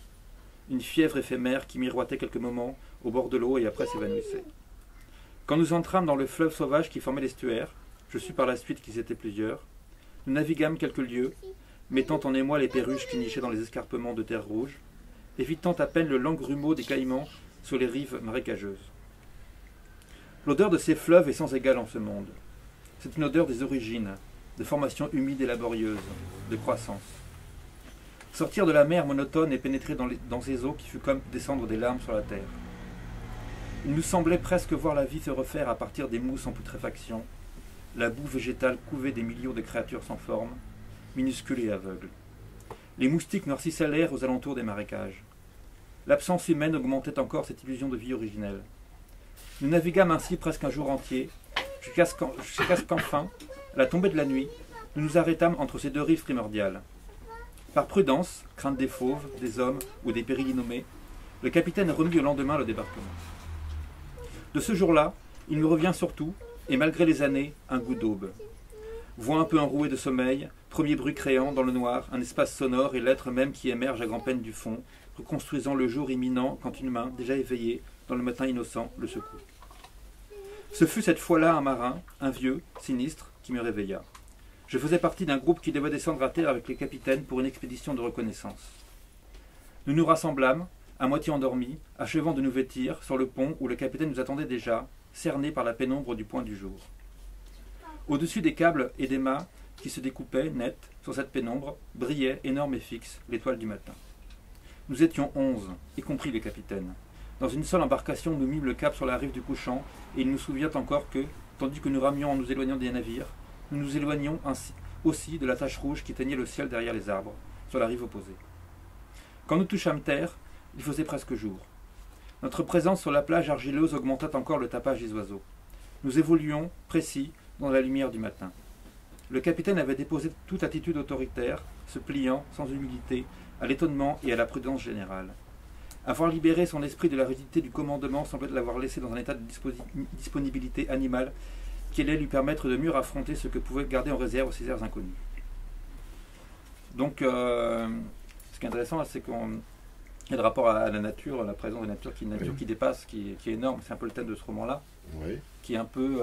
une fièvre éphémère qui miroitait quelques moments au bord de l'eau et après s'évanouissait. Quand nous entrâmes dans le fleuve sauvage qui formait l'estuaire, je sus par la suite qu'ils étaient plusieurs, nous naviguâmes quelques lieues, mettant en émoi les perruches qui nichaient dans les escarpements de terre rouge, évitant à peine le lent grumeau des caïmans sur les rives marécageuses. L'odeur de ces fleuves est sans égale en ce monde. C'est une odeur des origines, de formations humides et laborieuses, de croissance. Sortir de la mer monotone et pénétrer dans ces eaux qui fut comme descendre des larmes sur la terre. Il nous semblait presque voir la vie se refaire à partir des mousses en putréfaction, la boue végétale couvée des millions de créatures sans forme, minuscules et aveugles. Les moustiques noircissaient l'air aux alentours des marécages. L'absence humaine augmentait encore cette illusion de vie originelle. Nous naviguâmes ainsi presque un jour entier, jusqu'à ce qu'enfin, à la tombée de la nuit, nous nous arrêtâmes entre ces deux rives primordiales. Par prudence, crainte des fauves, des hommes ou des périls innommés, le capitaine remit au lendemain le débarquement. De ce jour-là, il me revient surtout, et malgré les années, un goût d'aube. Voix un peu enrouée de sommeil, premier bruit créant, dans le noir, un espace sonore et l'être même qui émerge à grand-peine du fond, reconstruisant le jour imminent quand une main, déjà éveillée, dans le matin innocent, le secoue. Ce fut cette fois-là un marin, un vieux, sinistre, qui me réveilla. Je faisais partie d'un groupe qui devait descendre à terre avec les capitaines pour une expédition de reconnaissance. Nous nous rassemblâmes, à moitié endormis, achevant de nous vêtir, sur le pont où le capitaine nous attendait déjà, cerné par la pénombre du point du jour. Au-dessus des câbles et des mâts qui se découpaient, net, sur cette pénombre, brillait, énorme et fixe, l'étoile du matin. Nous étions 11, y compris le capitaine. Dans une seule embarcation, nous mîmes le cap sur la rive du couchant, et il nous souvient encore que, tandis que nous ramions en nous éloignant des navires, nous nous éloignions ainsi aussi de la tache rouge qui teignait le ciel derrière les arbres, sur la rive opposée. Quand nous touchâmes terre, il faisait presque jour. Notre présence sur la plage argileuse augmentait encore le tapage des oiseaux. Nous évoluions, précis, dans la lumière du matin. le capitaine avait déposé toute attitude autoritaire, se pliant, sans humilité, à l'étonnement et à la prudence générale. Avoir libéré son esprit de la rigidité du commandement semblait l'avoir laissé dans un état de disponibilité animale qui allait lui permettre de mieux affronter ce que pouvaient garder en réserve ces airs inconnus. Donc, ce qui est intéressant, c'est qu'on y a le rapport à la nature, la présence de la nature, qui est une nature qui dépasse, qui est énorme. C'est un peu le thème de ce roman-là, qui est un peu,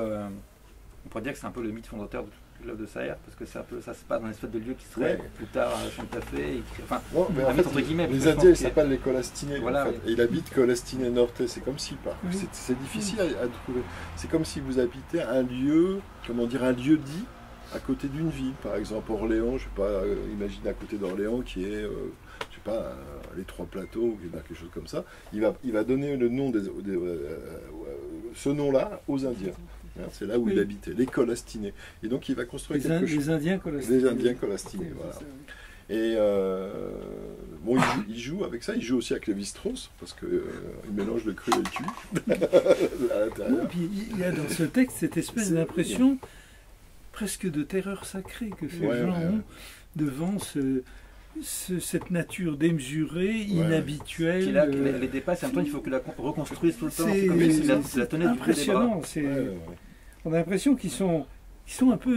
on pourrait dire que c'est un peu le mythe fondateur de l'œuvre de Saer, parce que c'est un peu, ça se passe dans une espèce de lieu qui serait plus tard à Santa Fe. Enfin, en fait, entre guillemets, les Indiens ils s'appellent les Colastinais. Voilà, en fait. Et il habite Colastine Norte. C'est comme si, c'est difficile à trouver. C'est comme si vous habitez un lieu, comment dire, un lieu dit à côté d'une ville, par exemple Orléans. Je sais pas, imagine à côté d'Orléans qui est, je sais pas, les Trois Plateaux ou quelque chose comme ça. Il va donner le nom ce nom-là aux Indiens. C'est là où il habitait, les Colastinais. Et donc il va construire quelque chose. Les Indiens Colastinais. Les Indiens Colastinais, voilà. Et bon, il joue avec ça, il joue aussi avec Lévi-Strauss, parce qu'il mélange le cru et le cul. Et puis il y a dans ce texte cette espèce d'impression presque de terreur sacrée que ces gens ont devant cette nature démesurée, inhabituelle. Qui là, les dépasse, et en même temps il faut que la reconstruise tout le temps. C'est comme si la tenait du bout des bras. On a l'impression qu'ils sont un peu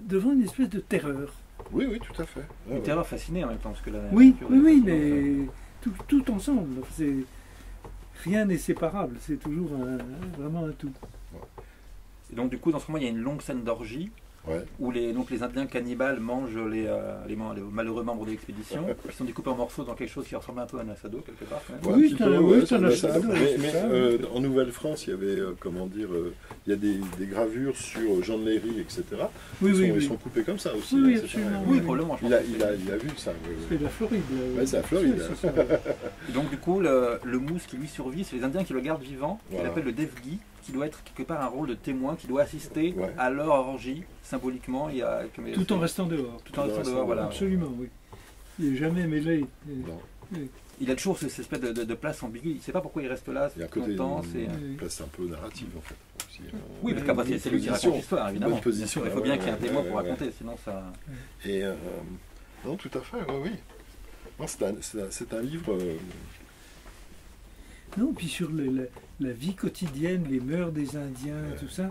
devant une espèce de terreur. Oui, oui, tout à fait. Une terreur fascinée en même temps. Parce que oui, mais tout ensemble. Rien n'est séparable, c'est toujours vraiment un tout. Et donc du coup, dans ce moment, il y a une longue scène d'orgie. Où les Indiens cannibales mangent les malheureux membres de l'expédition, qui sont découpés en morceaux dans quelque chose qui ressemble un peu à un assado quelque part. Oui, c'est un assado. Mais en Nouvelle-France, il y avait, il y a des gravures sur Jean de Léry, etc. Ils sont coupés comme ça aussi. Oui, absolument. Oui, probablement. Il a vu ça. C'est la Floride. C'est la Floride. Et donc du coup, le mousse qui lui survit, c'est les Indiens qui le gardent vivant, qu'il appelle le Devghi, qui doit être quelque part un rôle de témoin, qui doit assister à leur orgie, symboliquement. Tout en restant dehors. Tout en restant dehors, voilà. Absolument, oui. Il n'est jamais mêlé. Il a toujours cette espèce de place ambiguë. Il ne sait pas pourquoi il reste là longtemps. C'est une place un peu narrative, en fait. Aussi, oui, parce qu'après, c'est lui qui raconte l'histoire, évidemment. Position, il faut bien qu'il y ait un témoin pour raconter, sinon ça... Et non, tout à fait, oui. C'est un livre... Non, puis sur la vie quotidienne, les mœurs des Indiens, tout ça,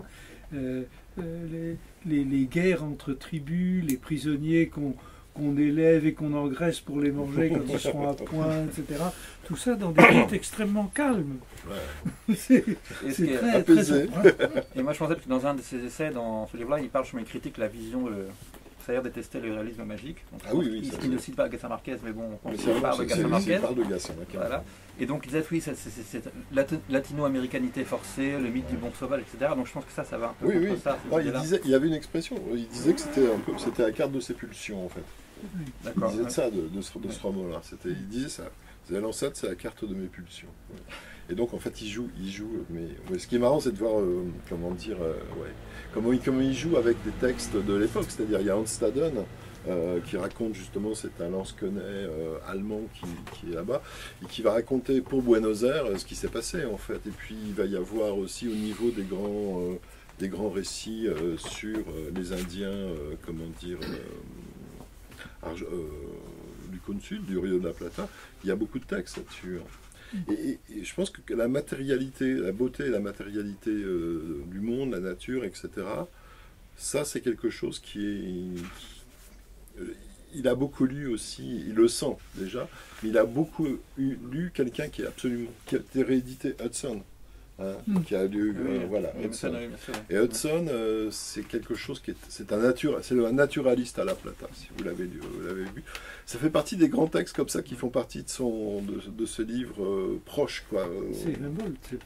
les guerres entre tribus, les prisonniers qu'on élève et qu'on engraisse pour les manger quand ils seront à point, etc. Tout ça dans des rites extrêmement calmes. C'est très apaisé. Et moi je pensais que dans un de ses essais, dans ce livre-là, il parle, il critique la vision... Sayer détestait le réalisme magique. Donc, il ne cite pas Garcia Marquez, mais bon, on parle de Garcia Marquez. Voilà. Et donc, il disait, oui, c'est latino-américanité forcée, le mythe du bon sauvage, etc. Donc, je pense que ça va un peu contre ça. Il y avait une expression, il disait que c'était la carte de ses pulsions, en fait. Il disait ça de ce roman-là. Il disait ça. L'ancêtre, c'est la carte de mes pulsions. Et donc, en fait, il joue. Mais ce qui est marrant, c'est de voir, comment il joue avec des textes de l'époque. C'est-à-dire, il y a Hans Staden qui raconte justement cet Alain Skenet allemand qui est là-bas et qui va raconter pour Buenos Aires ce qui s'est passé, en fait. Et puis, il va y avoir aussi au niveau des grands récits sur les Indiens, du cône sud, du Rio de la Plata. Il y a beaucoup de textes là-dessus. Et je pense que la matérialité, la beauté et la matérialité du monde, la nature, etc., ça c'est quelque chose il a beaucoup lu aussi, il le sent déjà, mais il a beaucoup lu quelqu'un qui a réédité Hudson. Qui a lu, Hudson. Et Hudson, c'est quelque chose c'est un naturaliste à la Plata, si vous l'avez vu. Ça fait partie des grands textes comme ça qui font partie de ce livre proche, quoi. C'est Humboldt,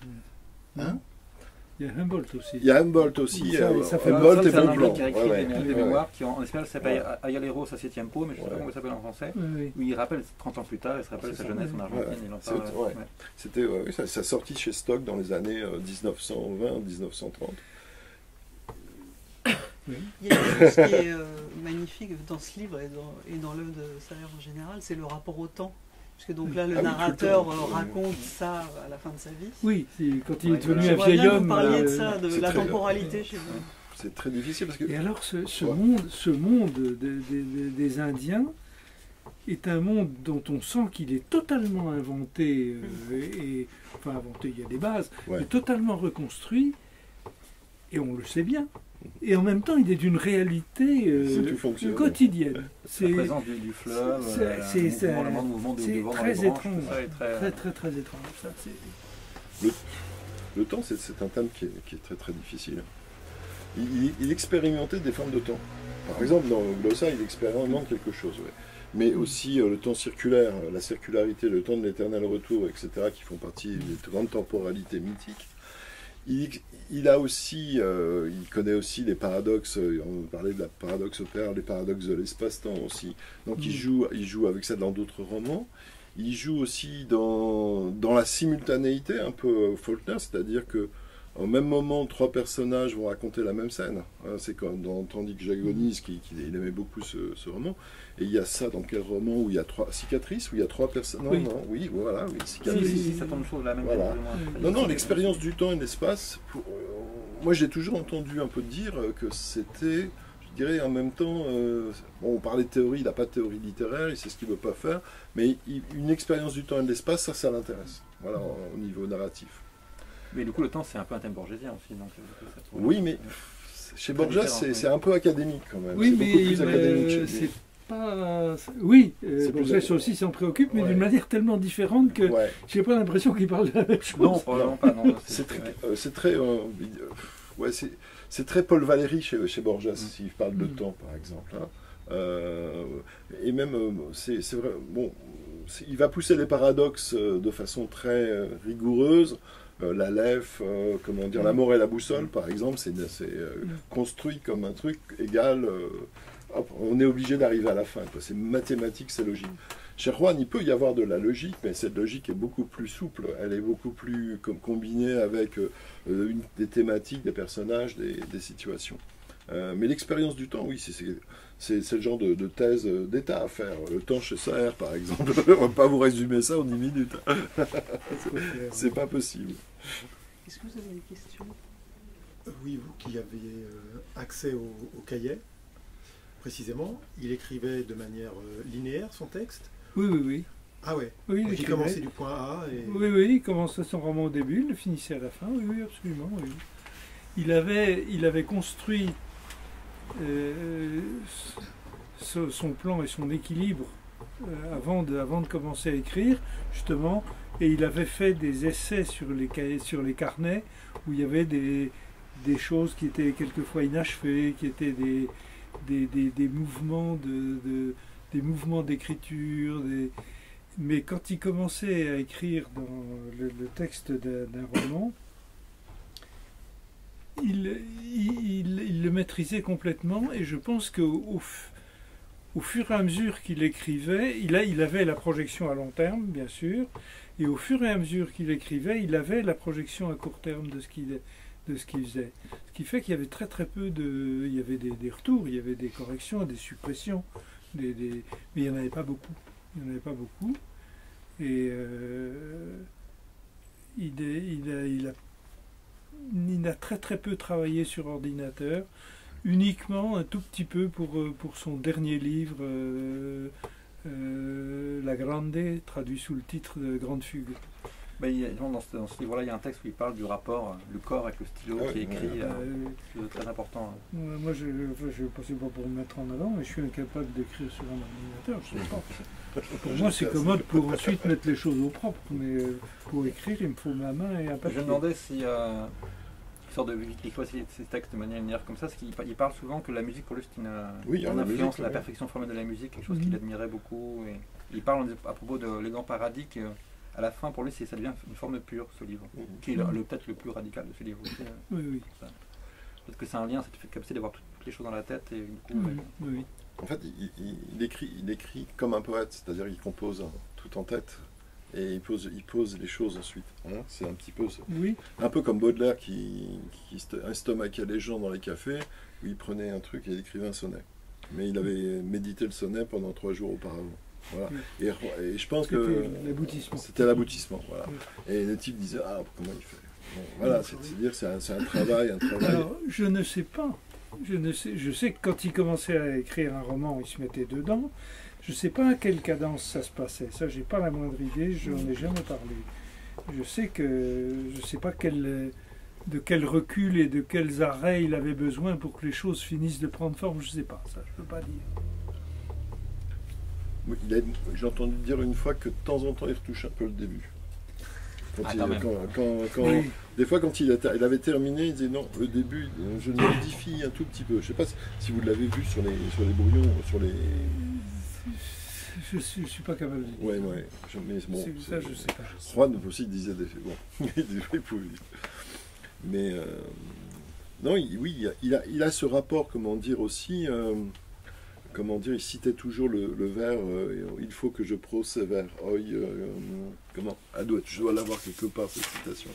Il y a Humboldt aussi. Il y a Humboldt aussi. Ça fait Humboldt et Bonpland. Qui a écrit des mémoires qui en espagnol s'appelle Ayaleros a Tiempo, mais je ne sais pas comment ça s'appelle en français. Où il rappelle 30 ans plus tard, il se rappelle sa jeunesse en Argentine. Ça sortit chez Stock dans les années 1920-1930. Il y a quelque chose qui est magnifique dans ce livre et dans l'œuvre de Sayer en général, c'est le rapport au temps. Parce que donc là, le narrateur raconte ça à la fin de sa vie. Oui, quand il est devenu un vieil homme. Vous parliez de ça, de la temporalité chez vous. c'est très difficile parce que... Et alors ce monde des Indiens est un monde dont on sent qu'il est totalement inventé, enfin inventé, il y a des bases, mais totalement reconstruit, et on le sait bien. Et en même temps, il est d'une réalité quotidienne. La présence du fleuve, le mouvement de vent dans les branches, très étrange. Ça, le temps, c'est un thème qui est très très difficile. Il expérimentait des formes de temps. Par exemple, dans Glossa, il expérimente quelque chose. Mais aussi le temps circulaire, la circularité, le temps de l'éternel retour, etc., qui font partie des grandes temporalités mythiques. Il a aussi, il connaît aussi les paradoxes, on parlait de la paradoxe opère, les paradoxes de l'espace-temps aussi. Donc il joue avec ça dans d'autres romans. Il joue aussi dans la simultanéité, un peu Faulkner, c'est-à-dire que au même moment, 3 personnages vont raconter la même scène. C'est comme dans Tandis que j'agonise, il aimait beaucoup ce roman. Et il y a ça dans quel roman où il y a 3 cicatrices, où il y a 3 personnes. Cicatrices. Ça tombe sur la même. Voilà. Non, l'expérience du temps et de l'espace. Moi, j'ai toujours entendu un peu dire que c'était, je dirais, en même temps. On parlait de théorie, il n'a pas de théorie littéraire, il sait ce qu'il ne veut pas faire, mais une expérience du temps et de l'espace, ça l'intéresse. Voilà, au niveau narratif. Mais du coup, le temps, c'est un peu un thème borgésien aussi. Donc, oui, mais chez Borges, c'est un peu académique quand même. Oui, mais c'est pas... Oui, Borges aussi s'en préoccupe, mais d'une manière tellement différente que j'ai pas l'impression qu'il parle de la même chose. Non, probablement pas. C'est très Paul Valéry chez Borges, s'il parle de temps, par exemple. Et même, c'est vrai, bon, il va pousser les paradoxes de façon très rigoureuse. L'Aleph, comment dire, la mort et la boussole, par exemple, c'est construit comme un truc égal. On est obligé d'arriver à la fin. C'est mathématique, c'est logique. Chez Juan, il peut y avoir de la logique, mais cette logique est beaucoup plus souple. Elle est beaucoup plus combinée avec des thématiques, des personnages, des situations. Mais l'expérience du temps, oui, c'est le genre de thèse d'État à faire. Le temps chez Saer, par exemple. On ne va pas vous résumer ça en 10 minutes. C'est pas possible. Est-ce que vous avez une question? Oui, vous qui avez accès au cahier, précisément, il écrivait de manière linéaire son texte? Oui. Ah ouais. Oui, il commençait du point A et... Oui, il commençait son roman au début, il le finissait à la fin. Oui, absolument. Oui. Il avait construit son plan et son équilibre avant de commencer à écrire, justement, et il avait fait des essais sur les carnets où il y avait des choses qui étaient quelquefois inachevées, qui étaient des mouvements des mouvements d'écriture, mais quand il commençait à écrire dans le texte d'un roman, il le maîtrisait complètement, et je pense qu'au fur et à mesure qu'il écrivait, il avait la projection à long terme, bien sûr, et au fur et à mesure qu'il écrivait, il avait la projection à court terme de ce qu'il faisait. Ce qui fait qu'il y avait très peu il y avait des retours, il y avait des corrections, des suppressions, mais il n'y en avait pas beaucoup. Et il a très peu travaillé sur ordinateur, uniquement un tout petit peu pour son dernier livre, La Grande, traduit sous le titre de Grande Fugue. Dans ce livre-là, il y a un texte où il parle du rapport, le corps avec le stylo qui est écrit, c'est très important. Moi, je ne sais pas pour me mettre en avant, mais je suis incapable d'écrire sur un ordinateur, je sais pas. Pour moi, c'est commode pour ensuite mettre les choses au propre, mais pour écrire, il me faut ma main et un papier. Je me demandais si sort de ces textes de manière linéaire comme ça, parce qu'il parle souvent que la musique pour lui c'est une influence, la perfection formelle de la musique, quelque chose qu'il admirait beaucoup. Et il parle à propos de Les Grands Paradis, à la fin pour lui ça devient une forme pure, ce livre, qui est peut-être le plus radical de ce livre aussi. Oui. Peut-être que c'est un lien, cette capacité d'avoir toutes les choses dans la tête. Et du coup, oui. En fait, il écrit comme un poète, c'est-à-dire qu'il compose tout en tête. Et il pose les choses ensuite. C'est un petit peu ça. Oui. Un peu comme Baudelaire qui estomaquait les gens dans les cafés, où il prenait un truc et il écrivait un sonnet. Mais il avait médité le sonnet pendant 3 jours auparavant. Voilà. Oui. Et je pense que l'aboutissement. C'était l'aboutissement. Voilà. Oui. Et le type disait comment il fait. voilà, c'est-à-dire c'est un travail. Alors, je ne sais pas. Je sais que quand il commençait à écrire un roman, il se mettait dedans. Je ne sais pas à quelle cadence ça se passait. Ça, j'ai pas la moindre idée. Je n'en ai jamais parlé. Je sais pas de quel recul et de quels arrêts il avait besoin pour que les choses finissent de prendre forme. Je ne sais pas. Ça, je ne peux pas dire. J'ai entendu dire une fois que de temps en temps, il retouche un peu le début. Oui. Des fois, quand il avait terminé, il disait non, le début, je le modifie un tout petit peu. Je ne sais pas si vous l'avez vu sur les brouillons, sur les... Je suis pas capable de dire. Ouais. Mais bon, ça, je sais pas. Juan aussi disait des faits. Bon, il pouvait. Mais non, il a ce rapport, comment dire aussi. Il citait toujours le vers il faut que je prose ces vers. Je dois l'avoir quelque part cette citation.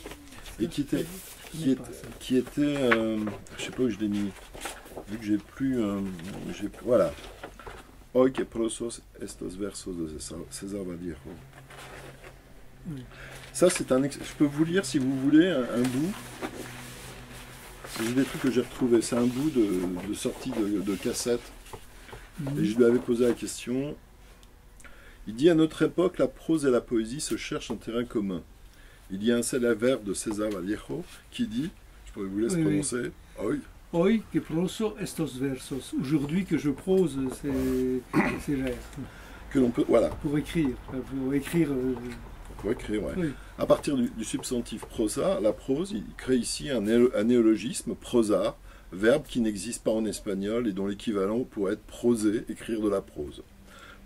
Et qui était je sais pas où je l'ai mis. Vu que j'ai plus, voilà. Hoy que prosos estos versos de César Vallejo. Ça, c'est je peux vous lire, si vous voulez, un bout. C'est des trucs que j'ai retrouvés. C'est un bout de sortie de cassette. Et je lui avais posé la question. Il dit, à notre époque, la prose et la poésie se cherchent un terrain commun. Il y a un célèbre vers de César Vallejo qui dit, je pourrais vous laisser prononcer, Hoy. Hoy que proso estos versos. Aujourd'hui que je prose ces vers. Que l'on peut, voilà. Pour écrire. Pour écrire, ouais. Oui. À partir du substantif prosa, la prose, il crée ici un néologisme, prosa, verbe qui n'existe pas en espagnol et dont l'équivalent pourrait être proser, écrire de la prose.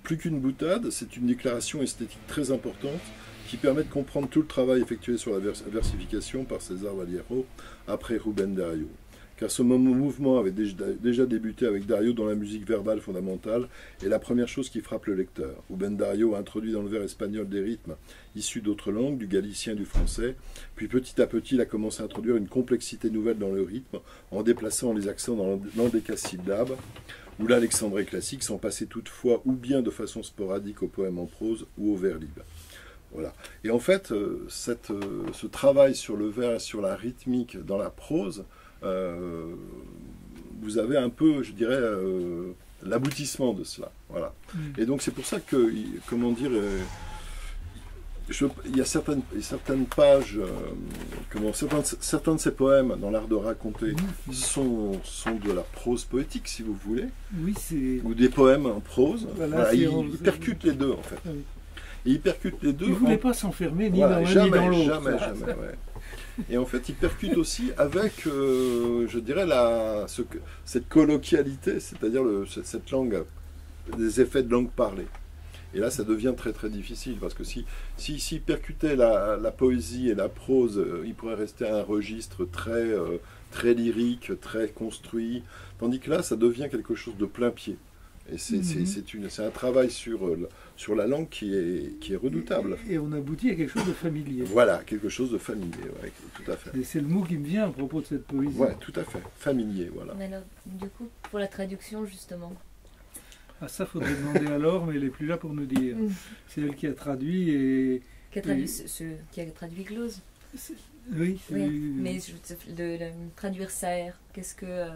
Plus qu'une boutade, c'est une déclaration esthétique très importante qui permet de comprendre tout le travail effectué sur la versification par César Vallejo après Rubén Darío. Car ce mouvement avait déjà débuté avec Darío dans la musique verbale fondamentale et la première chose qui frappe le lecteur. Rubén Darío a introduit dans le vers espagnol des rythmes issus d'autres langues, du galicien et du français, puis petit à petit il a commencé à introduire une complexité nouvelle dans le rythme en déplaçant les accents dans l'endécasyllabe ou l'alexandré classique sans passer toutefois ou bien de façon sporadique au poème en prose ou au vers libre. Voilà. Et en fait, ce travail sur le vers et sur la rythmique dans la prose, vous avez un peu, je dirais, l'aboutissement de cela. Voilà. Et donc c'est pour ça que, comment dire, il y a certaines pages, certains de ces poèmes dans l'art de raconter sont de la prose poétique, si vous voulez, ou des poèmes en prose. Voilà, il percute les deux, en fait. Oui. Et il percute les deux. Il ne voulait pas s'enfermer ni dans l'un ni dans l'autre. Jamais. Ouais. Et en fait, il percute aussi avec, je dirais, cette colloquialité, c'est-à-dire cette langue, des effets de langue parlée. Et là, ça devient très très difficile, parce que s'il percutait la poésie et la prose, il pourrait rester à un registre très lyrique, très construit, tandis que là, ça devient quelque chose de plein pied. Et c'est un travail sur la langue qui est redoutable. Et on aboutit à quelque chose de familier. Voilà, quelque chose de familier, ouais, tout à fait. Et c'est le mot qui me vient à propos de cette poésie. Ouais, tout à fait, familier, voilà. Mais alors, du coup, pour la traduction, justement. Ah, ça, faudrait demander à Laure, mais elle n'est plus là pour nous dire. C'est elle qui a traduit et... Qui a traduit Glose. Oui. Mais traduire Saër, qu'est-ce que...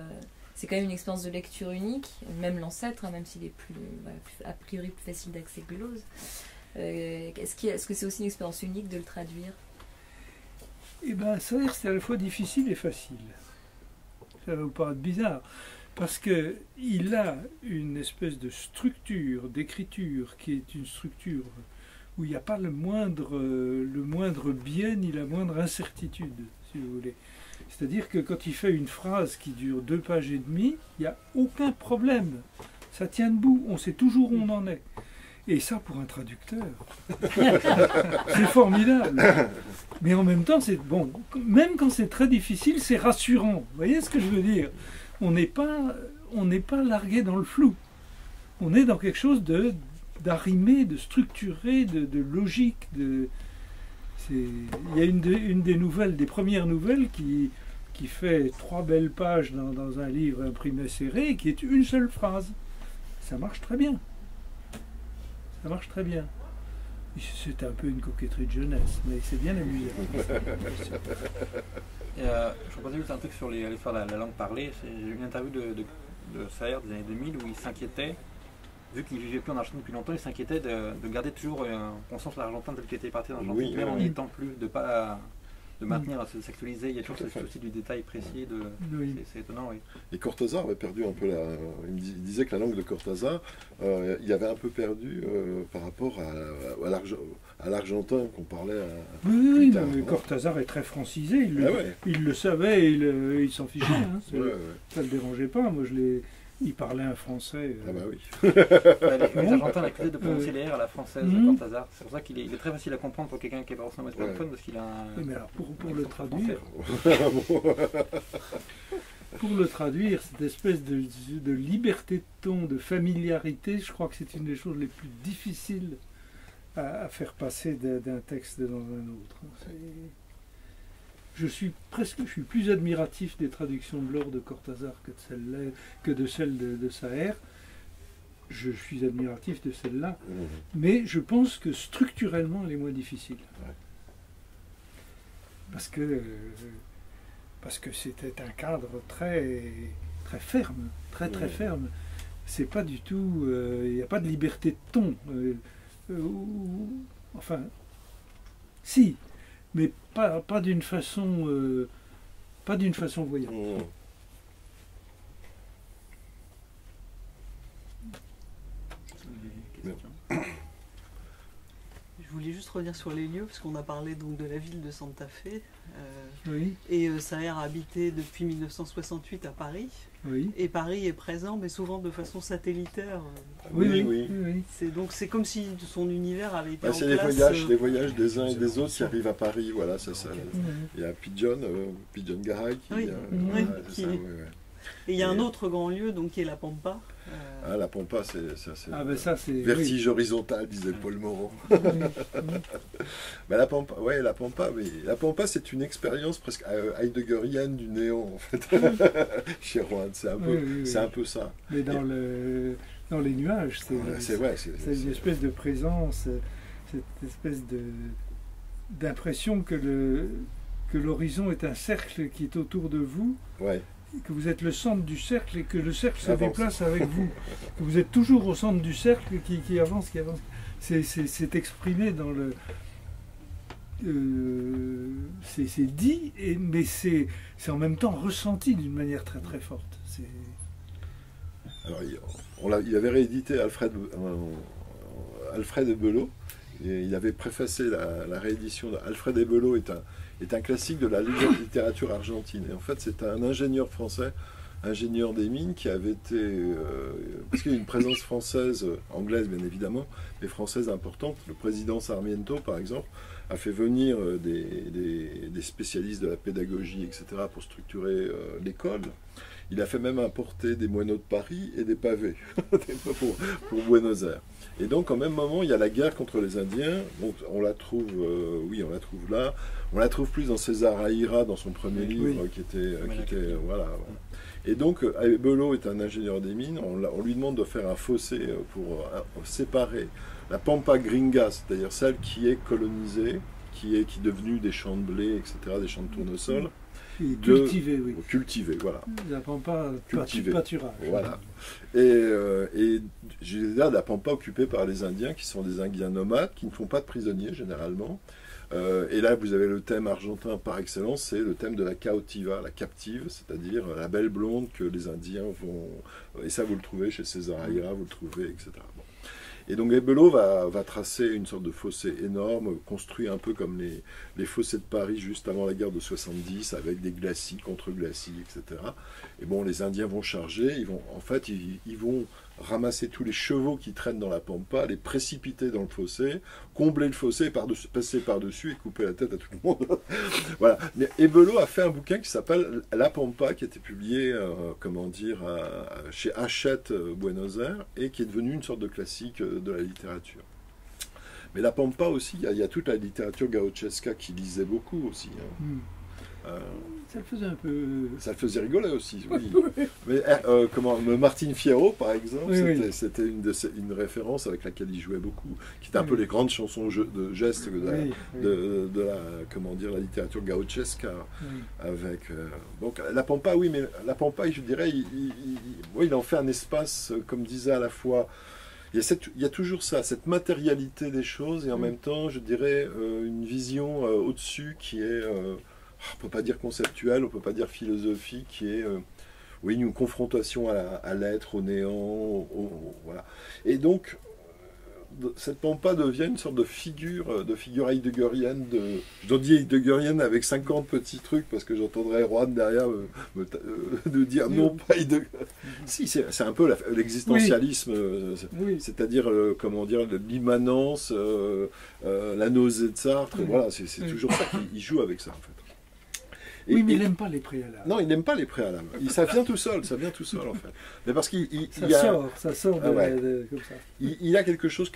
C'est quand même une expérience de lecture unique, même l'ancêtre, hein, même s'il est a priori plus facile d'accès que Glose. Est-ce que c'est aussi une expérience unique de le traduire? Eh bien, Saër, c'est à la fois difficile et facile. Ça va vous paraître bizarre. Parce qu'il a une espèce de structure d'écriture qui est une structure où il n'y a pas le moindre biais ni la moindre incertitude, si vous voulez. C'est-à-dire que quand il fait une phrase qui dure 2 pages et demie, il n'y a aucun problème. Ça tient debout, on sait toujours où on en est. Et ça, pour un traducteur, c'est formidable. Mais en même temps, même quand c'est très difficile, c'est rassurant. Vous voyez ce que je veux dire? On n'est pas largué dans le flou. On est dans quelque chose d'arrimé, de structuré, de logique. Il y a une des premières nouvelles qui fait 3 belles pages dans un livre imprimé serré, qui est une seule phrase. Ça marche très bien. C'était un peu une coquetterie de jeunesse, mais c'est bien amusant. Je reposais juste un truc sur l'histoire de la langue parlée. J'ai eu une interview de Saër des années 2000 où il s'inquiétait, vu qu'il ne vivait plus en Argentine depuis longtemps, il s'inquiétait de garder toujours un conscience l'argentin tel qu'il était parti en Argentine, même en n'y étant plus, de maintenir, de s'actualiser. Il y a toujours ce souci du détail précis. C'est étonnant, oui. Et Cortázar avait perdu un peu il disait que la langue de Cortázar, il avait un peu perdu par rapport à l'argentin qu'on parlait à... Oui, mais Cortázar est très francisé. Il le savait, il s'en fichait. Hein, ça ne le dérangeait pas. Moi, il parlait un français. Ah bah oui. Les Argentins l'accusaient de prononcer les R à la française, Cortázar. C'est pour ça qu'il est très facile à comprendre pour quelqu'un qui n'est pas forcément espagnol, parce qu'il a un... Oui, mais alors, pour le traduire... Pour le traduire, cette espèce de liberté de ton, de familiarité, je crois que c'est une des choses les plus difficiles à faire passer d'un texte dans un autre. Je suis plus admiratif des traductions de l'or de Cortázar que de celles de Saër. Je suis admiratif de celle-là, mais je pense que structurellement, elle est moins difficile. Ouais. Parce que c'était un cadre très, très ferme, très ferme. C'est pas du tout, il n'y a pas de liberté de ton. Enfin, si, mais pas d'une façon voyante. Je voulais juste revenir sur les lieux, parce qu'on a parlé donc de la ville de Santa Fe. Oui. Et Saër a habité depuis 1968 à Paris. Oui. Et Paris est présent, mais souvent de façon satellitaire. Oui. C'est comme si son univers avait été en c'est place. les voyages des uns et des autres qui arrivent à Paris. Voilà, ça. Il y a Pigeon Garay qui... Et il y a un autre grand lieu donc, qui est la Pampa. La Pampa, c'est vertige horizontal, disait Paul Morand. Mais la Pampa, c'est une expérience presque heideggerienne du néant, en fait. Chez Juan, c'est un peu ça. Mais dans les nuages, c'est une espèce de présence, cette espèce d'impression que l'horizon est un cercle qui est autour de vous. Ouais. Que vous êtes le centre du cercle et que le cercle se déplace avec vous. Que vous êtes toujours au centre du cercle qui avance. C'est exprimé dans le... c'est dit, mais c'est en même temps ressenti d'une manière très très forte. Alors, il avait réédité Alfred Ebelot, et il avait préfacé la réédition d'Alfred Ebelot est un classique de la littérature argentine. Et en fait, c'est un ingénieur français, ingénieur des mines, qui avait été... parce qu'il y a une présence française, anglaise bien évidemment, mais française importante. Le président Sarmiento, par exemple, a fait venir des spécialistes de la pédagogie, etc., pour structurer l'école. Il a fait même importer des moineaux de Paris et des pavés pour Buenos Aires. Et donc, en même moment, il y a la guerre contre les Indiens. Donc, on la trouve là. On la trouve plus dans César Aira, dans son premier livre, qui était voilà. Et donc, Ebelot est un ingénieur des mines. On lui demande de faire un fossé pour séparer la Pampa Gringa, c'est-à-dire celle qui est colonisée, qui est devenue des champs de blé, etc., des champs de tournesol. Cultivé, voilà. La Pampa pâturage. Voilà. Et j'ai là la Pampa occupée par les Indiens, qui sont des Indiens nomades, qui ne font pas de prisonniers généralement. Et là, vous avez le thème argentin par excellence, c'est le thème de la cautiva, la captive, c'est-à-dire la belle blonde que les Indiens vont... Et ça, vous le trouvez chez César Aira, vous le trouvez, etc. Bon. Et donc Ebelot va tracer une sorte de fossé énorme, construit un peu comme les fossés de Paris juste avant la guerre de 70, avec des glacis contre glacis, etc. Et bon, les Indiens vont charger, ils vont ramasser tous les chevaux qui traînent dans la Pampa, les précipiter dans le fossé, combler le fossé, passer par-dessus et couper la tête à tout le monde. Voilà. Mais Ebelot a fait un bouquin qui s'appelle La Pampa, qui a été publié, chez Hachette, Buenos Aires, et qui est devenu une sorte de classique de la littérature. Mais la Pampa aussi, il y a toute la littérature gauchesca qui lisait beaucoup aussi. Ça le faisait un peu... Ça le faisait rigoler aussi, oui. Mais Martine Fierro, par exemple, c'était une référence avec laquelle il jouait beaucoup, qui était un peu les grandes chansons de gestes de la littérature gauchesca. Avec, donc la Pampa, oui, mais la Pampa, je dirais, il en fait un espace, comme disait à la fois... Il y a toujours ça, cette matérialité des choses, et en même temps, je dirais, une vision au-dessus qui est... on ne peut pas dire conceptuelle, on ne peut pas dire philosophique, qui est une confrontation à l'être, au néant, voilà. Et donc, cette Pampa devient une sorte de figure heideggerienne, je dis heideggerienne avec 50 petits trucs, parce que j'entendrais Juan derrière me dire non, pas Heidegger. Si, c'est un peu l'existentialisme, c'est-à-dire, l'immanence, la nausée de Sartre, voilà, c'est toujours ça qu'il joue avec ça, en fait. Mais il n'aime pas les préalables. Non, il n'aime pas les préalables. Ça vient tout seul, en fait. Mais parce qu'il ça sort comme ça. Il a quelque chose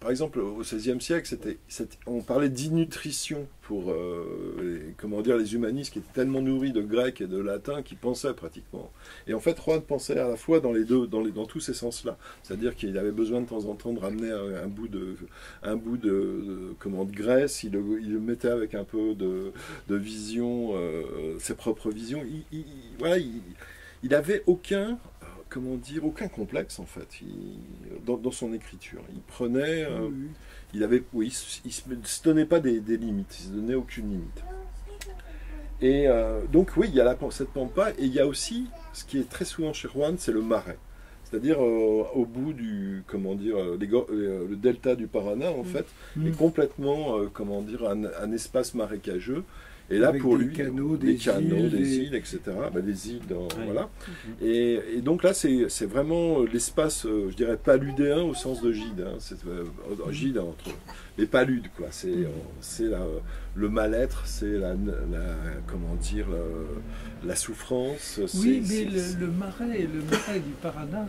par exemple, au XVIe siècle, on parlait d'innutrition pour les humanistes qui étaient tellement nourris de grec et de latin qu'ils pensaient pratiquement. Et en fait, Juan pensait à la fois dans tous ces sens-là. C'est-à-dire qu'il avait besoin de temps en temps de ramener un bout de Grèce, il le mettait avec un peu de vision, ses propres visions. Il avait aucun complexe en fait dans son écriture. Il prenait, il se donnait pas des limites, il se donnait aucune limite. Et donc oui, il y a cette Pampa, et il y a aussi ce qui est très souvent chez Juan, c'est le marais. C'est-à-dire au bout du, le delta du Paraná en fait est complètement un espace marécageux. Et là, avec pour des lui, canaux, des îles, etc. Des îles, voilà. Et donc là, c'est vraiment l'espace, je dirais, paludéen au sens de Gide. Gide entre les paludes, quoi. C'est le mal-être, c'est la souffrance. Oui, mais le marais du Paraná,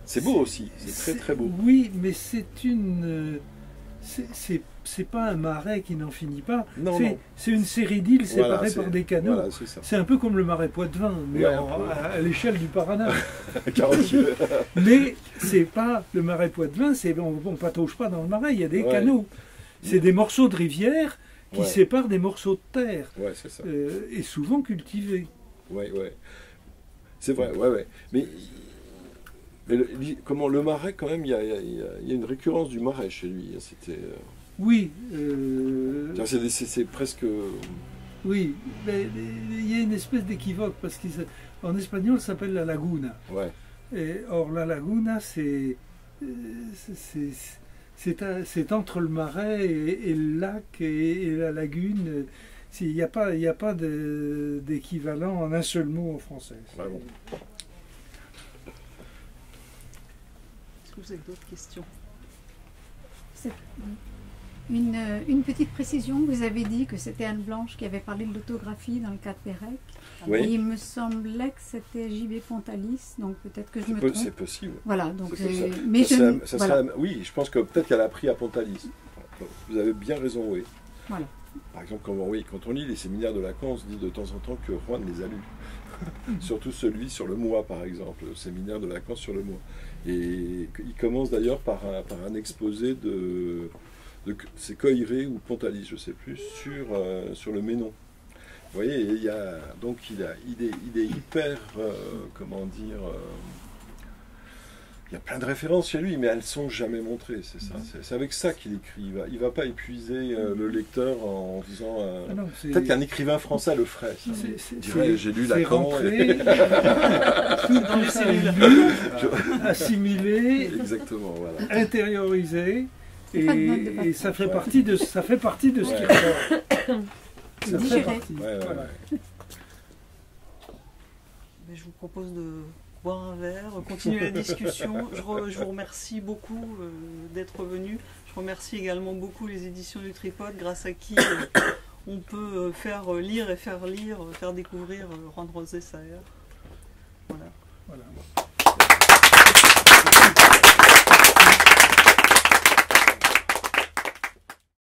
c'est beau aussi. C'est très très beau. Oui, mais c'est c'est pas un marais qui n'en finit pas. C'est une série d'îles séparées par des canaux. Voilà, c'est un peu comme le marais Poitevin, mais à l'échelle du Paraná. Mais c'est pas le marais Poitevin, on patauge pas dans le marais, il y a des canaux. C'est des morceaux de rivière qui séparent des morceaux de terre. C'est ça. Et souvent cultivés. C'est vrai, Mais le marais, quand même, il y a une récurrence du marais chez lui. C'était... Oui. C'est presque... Oui, mais il y a une espèce d'équivoque, parce qu'en espagnol, ça s'appelle la laguna. Or, la laguna, c'est entre le marais et le lac et la lagune. Il n'y a pas d'équivalent en un seul mot en français. Bon. Est-ce que vous avez d'autres questions? Une petite précision, vous avez dit que c'était Anne Blanche qui avait parlé de l'autographie dans le cas de Pérec. Oui. Et il me semblait que c'était J.B. Pontalis, donc peut-être que je me trompe. C'est possible. Voilà, donc oui, je pense que peut-être qu'elle a appris à Pontalis. Vous avez bien raison, oui. Voilà. Par exemple, quand on lit les séminaires de Lacan, on se dit de temps en temps que Juan les a lus. Surtout celui sur le moi, par exemple, le séminaire de Lacan sur le moi. Et il commence d'ailleurs par un exposé c'est Coiré ou Pontalis, je ne sais plus, sur le Ménon. Vous voyez, il est hyper, il y a plein de références chez lui, mais elles ne sont jamais montrées, c'est ça. C'est avec ça qu'il écrit. Il ne va pas épuiser le lecteur en disant... peut-être qu'un écrivain français le ferait. J'ai lu Lacan. Dans les cellules, assimilé, exactement, voilà. Intériorisé, et ça fait partie de ce qu'il ressort. Ça fait partie. Voilà. Mais je vous propose de boire un verre, continuer la discussion. Je vous remercie beaucoup d'être venu. Je remercie également beaucoup les éditions du Tripode, grâce à qui on peut faire lire, faire découvrir Juan José Saer. Voilà.